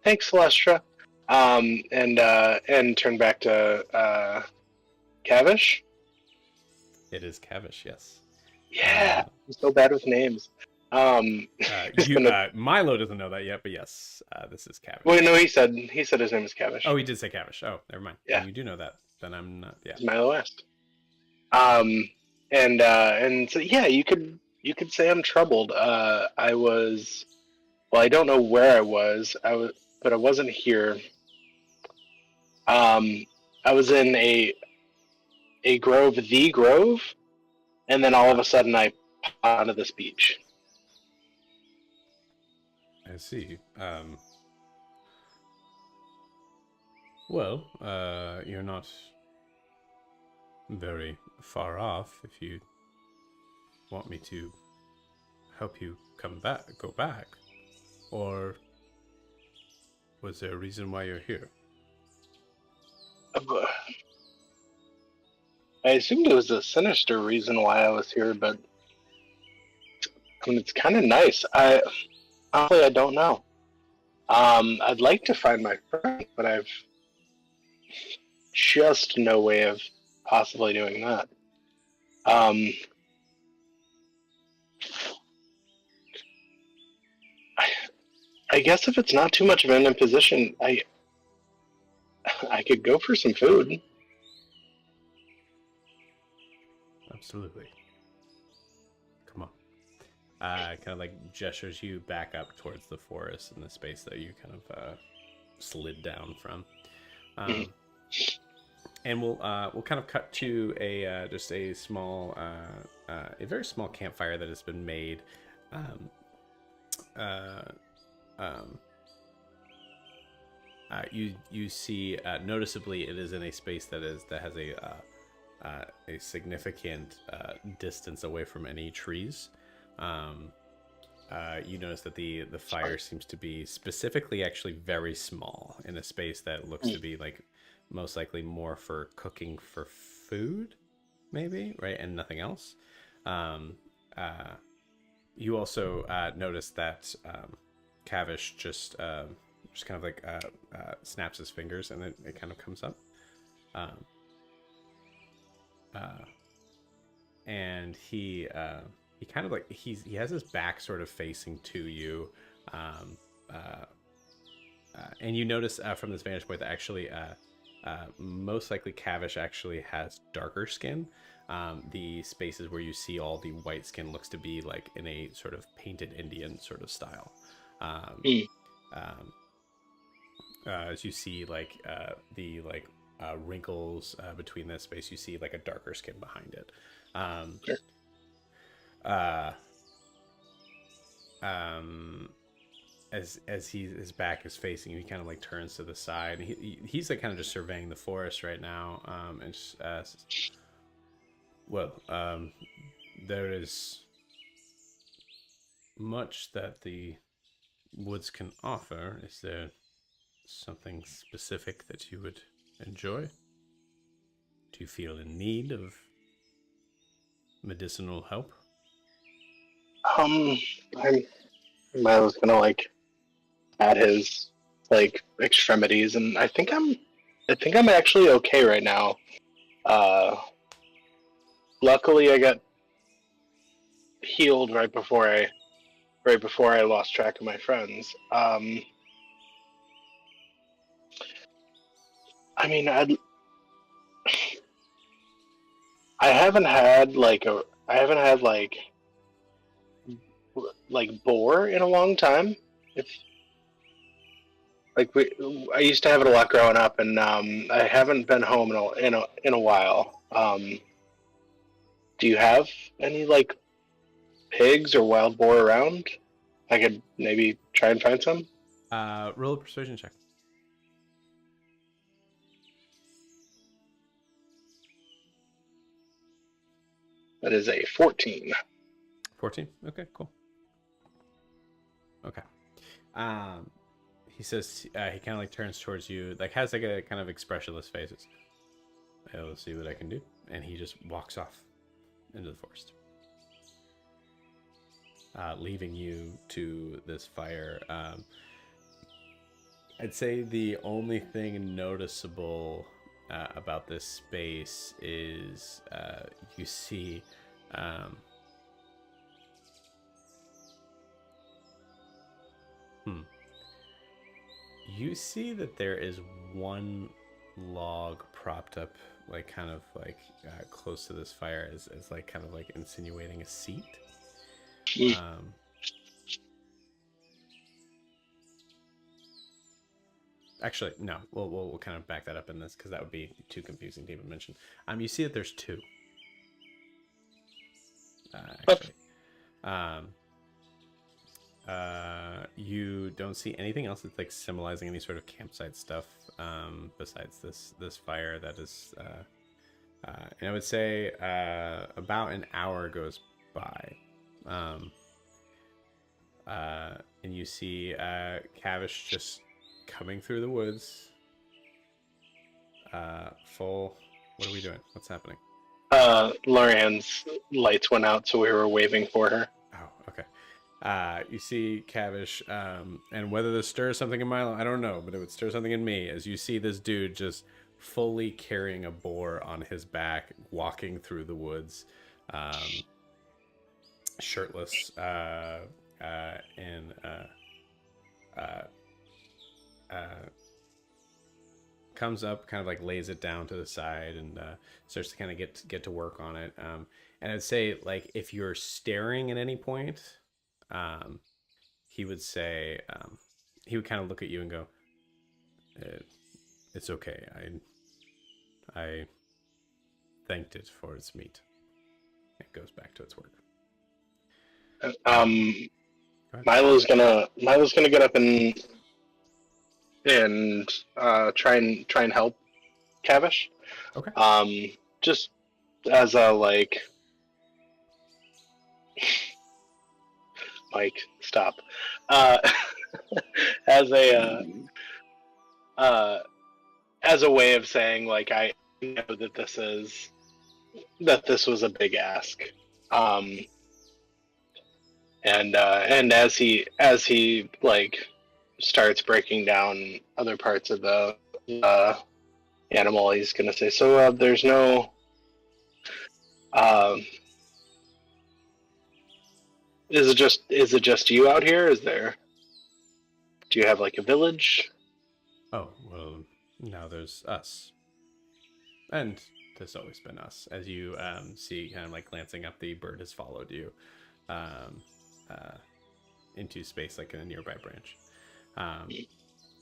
[SPEAKER 3] thanks, Celestra. And turn back to Kavish.
[SPEAKER 1] It is Kavish, yes.
[SPEAKER 3] Yeah, I'm so bad with names.
[SPEAKER 1] Milo doesn't know that yet, but yes, this is Kavish.
[SPEAKER 3] Wait, no, he said his name is Kavish.
[SPEAKER 1] Oh, he did say Kavish. Oh, never mind.
[SPEAKER 3] Yeah,
[SPEAKER 1] you do know that. Then I'm not. Yeah,
[SPEAKER 3] Milo asked. And so yeah, you could say I'm troubled. I don't know where I was. But I wasn't here. I was in a grove, the grove, and then all of a sudden I popped onto this beach.
[SPEAKER 1] I see. Well, you're not very far off. If you want me to help you go back, or was there a reason why you're here?
[SPEAKER 3] I assumed it was a sinister reason why I was here, but I mean, it's kind of nice. Honestly, I don't know. I'd like to find my friend, but I've just no way of possibly doing that. I guess if it's not too much of an imposition, I could go for some food.
[SPEAKER 1] Absolutely. Come on. Kind of like gestures you back up towards the forest and the space that you kind of slid down from. And we'll kind of cut to a just a small, a very small campfire that has been made. You see noticeably it is in a space that has a significant distance away from any trees. You notice that the fire seems to be specifically actually very small in a space that looks to be like most likely more for cooking for food, maybe, right, and nothing else. You also notice that Kavish just kind of like snaps his fingers, and it kind of comes up. And he kind of like he has his back sort of facing to you, and you notice from this vantage point that actually most likely Kavish actually has darker skin. The spaces where you see all the white skin looks to be like in a sort of painted Indian sort of style. As you see like the like wrinkles between this space, you see like a darker skin behind it.
[SPEAKER 3] Sure.
[SPEAKER 1] As his back is facing you, he kind of like turns to the side. He's like kind of just surveying the forest right now. And just there is much that the woods can offer. Is there something specific that you would enjoy? Do you feel in need of medicinal help?
[SPEAKER 3] Milo's gonna like at his like extremities, and I think I'm actually okay right now. luckily I got healed right before I lost track of my friends. I mean, I haven't had like boar in a long time. If like I used to have it a lot growing up, and I haven't been home in a while. Do you have any like pigs or wild boar around? I could maybe try and find some.
[SPEAKER 1] Roll a persuasion check.
[SPEAKER 3] That is a 14.
[SPEAKER 1] 14. Okay, cool. Okay. He says he kind of like turns towards you, like has like a kind of expressionless face. Let's see what I can do, and he just walks off into the forest, leaving you to this fire. I'd say the only thing noticeable about this space is you see. You see that there is one log propped up, like kind of like close to this fire, as like kind of like insinuating a seat. Actually, no. We'll kind of back that up in this because that would be too confusing to even mention. You see that there's two. Actually, you don't see anything else that's like symbolizing any sort of campsite stuff besides this fire that is. And I would say about an hour goes by. And you see Cavish just coming through the woods. Full. What are we doing? What's happening?
[SPEAKER 3] Lorian's lights went out, so we were waving for her.
[SPEAKER 1] Oh, okay. You see Cavish, and whether this stirs something in Milo, I don't know, but it would stir something in me as you see this dude just fully carrying a boar on his back, walking through the woods, shirtless, and comes up, kind of like lays it down to the side, and starts to kind of get to work on it. And I'd say, like, if you're staring at any point, he would say, he would kind of look at you and go, "It's okay. I thanked it for its meat." It goes back to its work.
[SPEAKER 3] Milo's gonna get up and try and help Cavish.
[SPEAKER 1] Okay.
[SPEAKER 3] Just as a like, Mike, stop. As a way of saying, like, I know that this was a big ask. And as he like starts breaking down other parts of the animal, he's gonna say, "So there's no is it just you out here? Do you have like a village?"
[SPEAKER 1] Oh, well, now there's us. And there's always been us. As you see, kind of like glancing up, the bird has followed you into space, like in a nearby branch.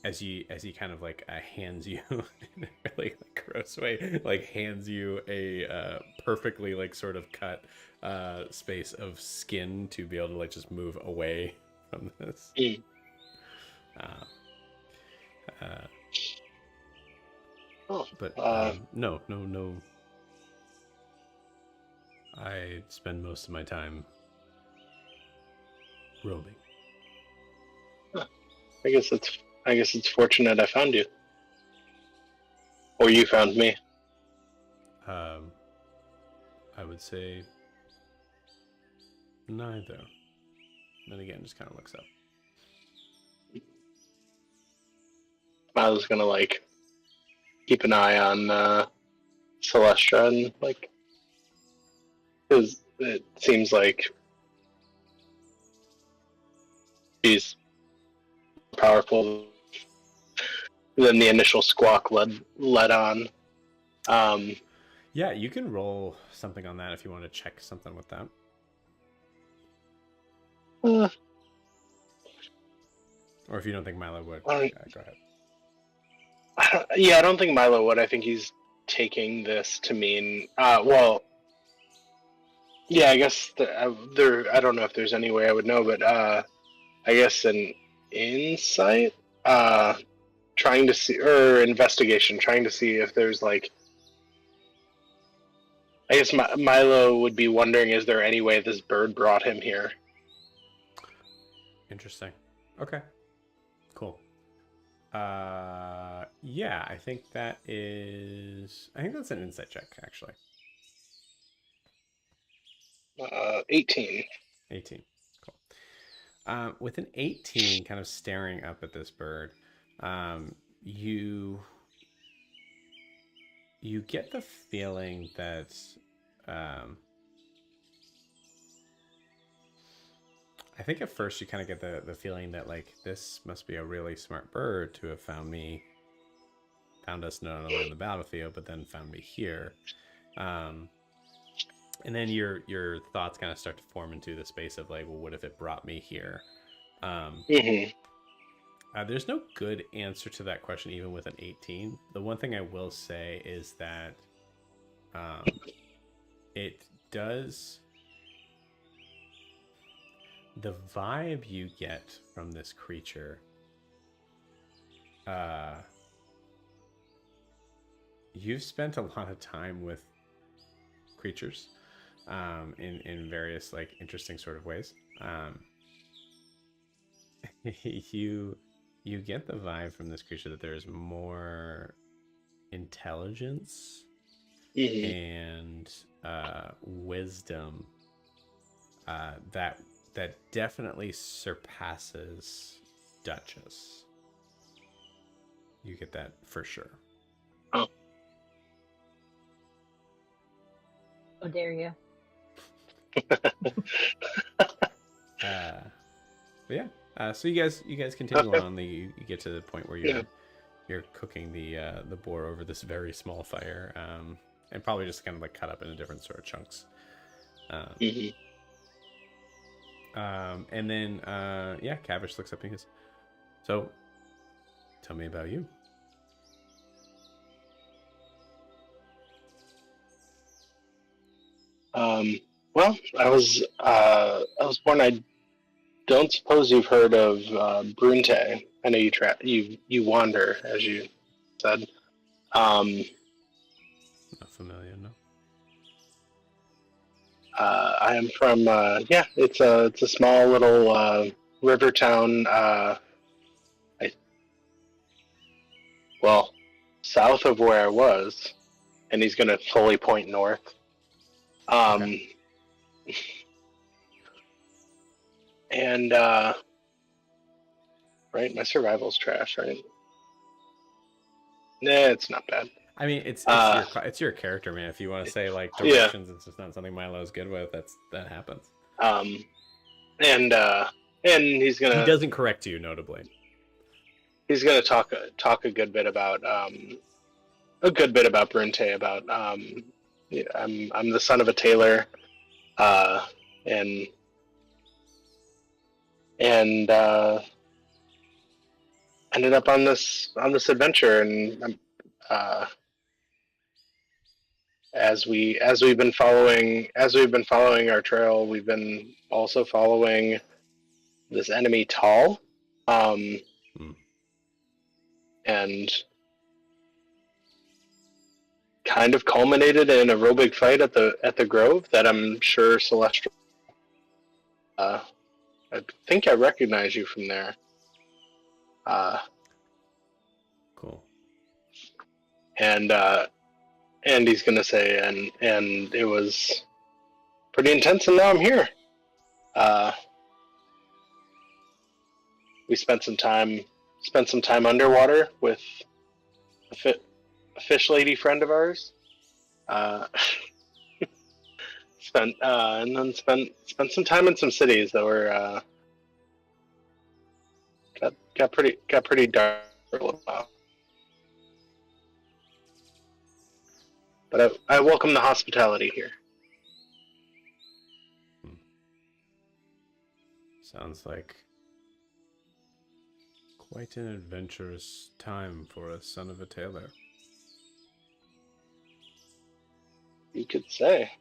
[SPEAKER 1] As he kind of like hands you in a really like, gross way, like hands you a perfectly like sort of cut space of skin to be able to like just move away from this. But no. I spend most of my time roaming.
[SPEAKER 3] I guess it's fortunate I found you, or you found me.
[SPEAKER 1] I would say neither. Then again, just kind of looks up.
[SPEAKER 3] I was gonna like keep an eye on Celestra and like because it seems like she's powerful than the initial squawk led on.
[SPEAKER 1] Yeah, you can roll something on that if you want to check something with that.
[SPEAKER 3] Uh,
[SPEAKER 1] Or if you don't think Milo would,
[SPEAKER 3] All right.
[SPEAKER 1] go ahead.
[SPEAKER 3] Yeah, I don't think Milo would. I think he's taking this to mean, well, yeah, I guess there. I don't know if there's any way I would know, but I guess an insight, trying to see, or investigation, trying to see if there's like. I guess Milo would be wondering: is there any way this bird brought him here?
[SPEAKER 1] Interesting. Okay. Cool. Yeah, I think that's an insight check, actually.
[SPEAKER 3] 18.
[SPEAKER 1] 18. Cool. With an 18, kind of staring up at this bird, you get the feeling that I think at first you kind of get the feeling that like this must be a really smart bird to have found us not only on the battlefield but then found me here. And then your thoughts kind of start to form into the space of like, well, what if it brought me here? There's no good answer to that question, even with an 18. The one thing I will say is that it does. The vibe you get from this creature, you've spent a lot of time with creatures in various like interesting sort of ways. You get the vibe from this creature that there's more intelligence and wisdom that definitely surpasses Duchess. You get that for sure.
[SPEAKER 3] Oh.
[SPEAKER 2] How dare you?
[SPEAKER 1] But yeah. So you guys continue on. You get to the point where you're cooking the boar over this very small fire, and probably just kind of like cut up into different sort of chunks. And then Cavish looks up and he goes, "So, tell me about you."
[SPEAKER 3] Well, I was born. I don't suppose you've heard of Brunte. I know you wander, as you said.
[SPEAKER 1] Not familiar, no.
[SPEAKER 3] I am from it's a small little river town. South of where I was, and he's gonna fully point north.
[SPEAKER 1] Okay.
[SPEAKER 3] And right, my survival's trash, right? Nah, it's not bad.
[SPEAKER 1] I mean, it's your character, man. If you want to say like directions, it's just not something Milo's good with. That happens.
[SPEAKER 3] And he's gonna.
[SPEAKER 1] He doesn't correct you, notably.
[SPEAKER 3] He's gonna talk a good bit about Brunte, about I'm the son of a tailor, and ended up on this adventure, and as we've been following our trail, we've been also following this enemy Tall, and kind of culminated in a real big fight at the Grove that I'm sure Celestial. I think I recognize you from there.
[SPEAKER 1] Cool.
[SPEAKER 3] And he's gonna say, and it was pretty intense, and now I'm here. We spent some time underwater with a fish lady friend of ours. spent some time in some cities that were got pretty dark for a little while. But I welcome the hospitality here.
[SPEAKER 1] Sounds like quite an adventurous time for a son of a tailor.
[SPEAKER 3] You could say.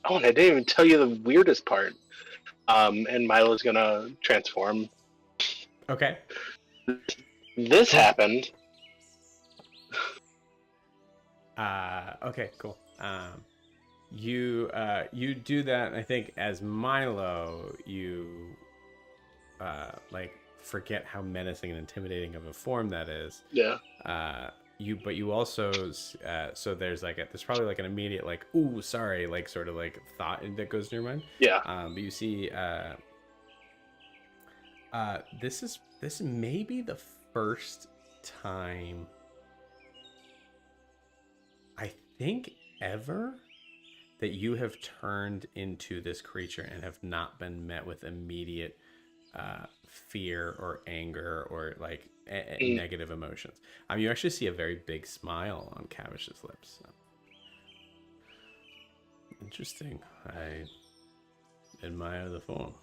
[SPEAKER 3] Oh, and I didn't even tell you the weirdest part. And Milo's gonna transform.
[SPEAKER 1] Okay.
[SPEAKER 3] This happened.
[SPEAKER 1] Okay, cool. You do that. I think as Milo, you like forget how menacing and intimidating of a form that is.
[SPEAKER 3] Yeah.
[SPEAKER 1] You also so there's probably like an immediate like, ooh, sorry, like sort of like thought that goes in your mind.
[SPEAKER 3] Yeah.
[SPEAKER 1] But you see this may be the first time I think ever that you have turned into this creature and have not been met with immediate fear or anger or like negative emotions. You actually see a very big smile on Cavish's lips. So. Interesting. I admire the form.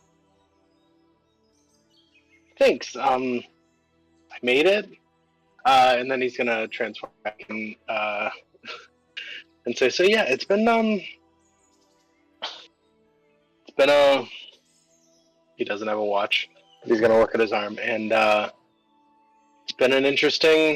[SPEAKER 3] Thanks. I made it. And then he's gonna transform back and say, so yeah, it's been he doesn't have a watch. He's gonna look at his arm, and it's been an interesting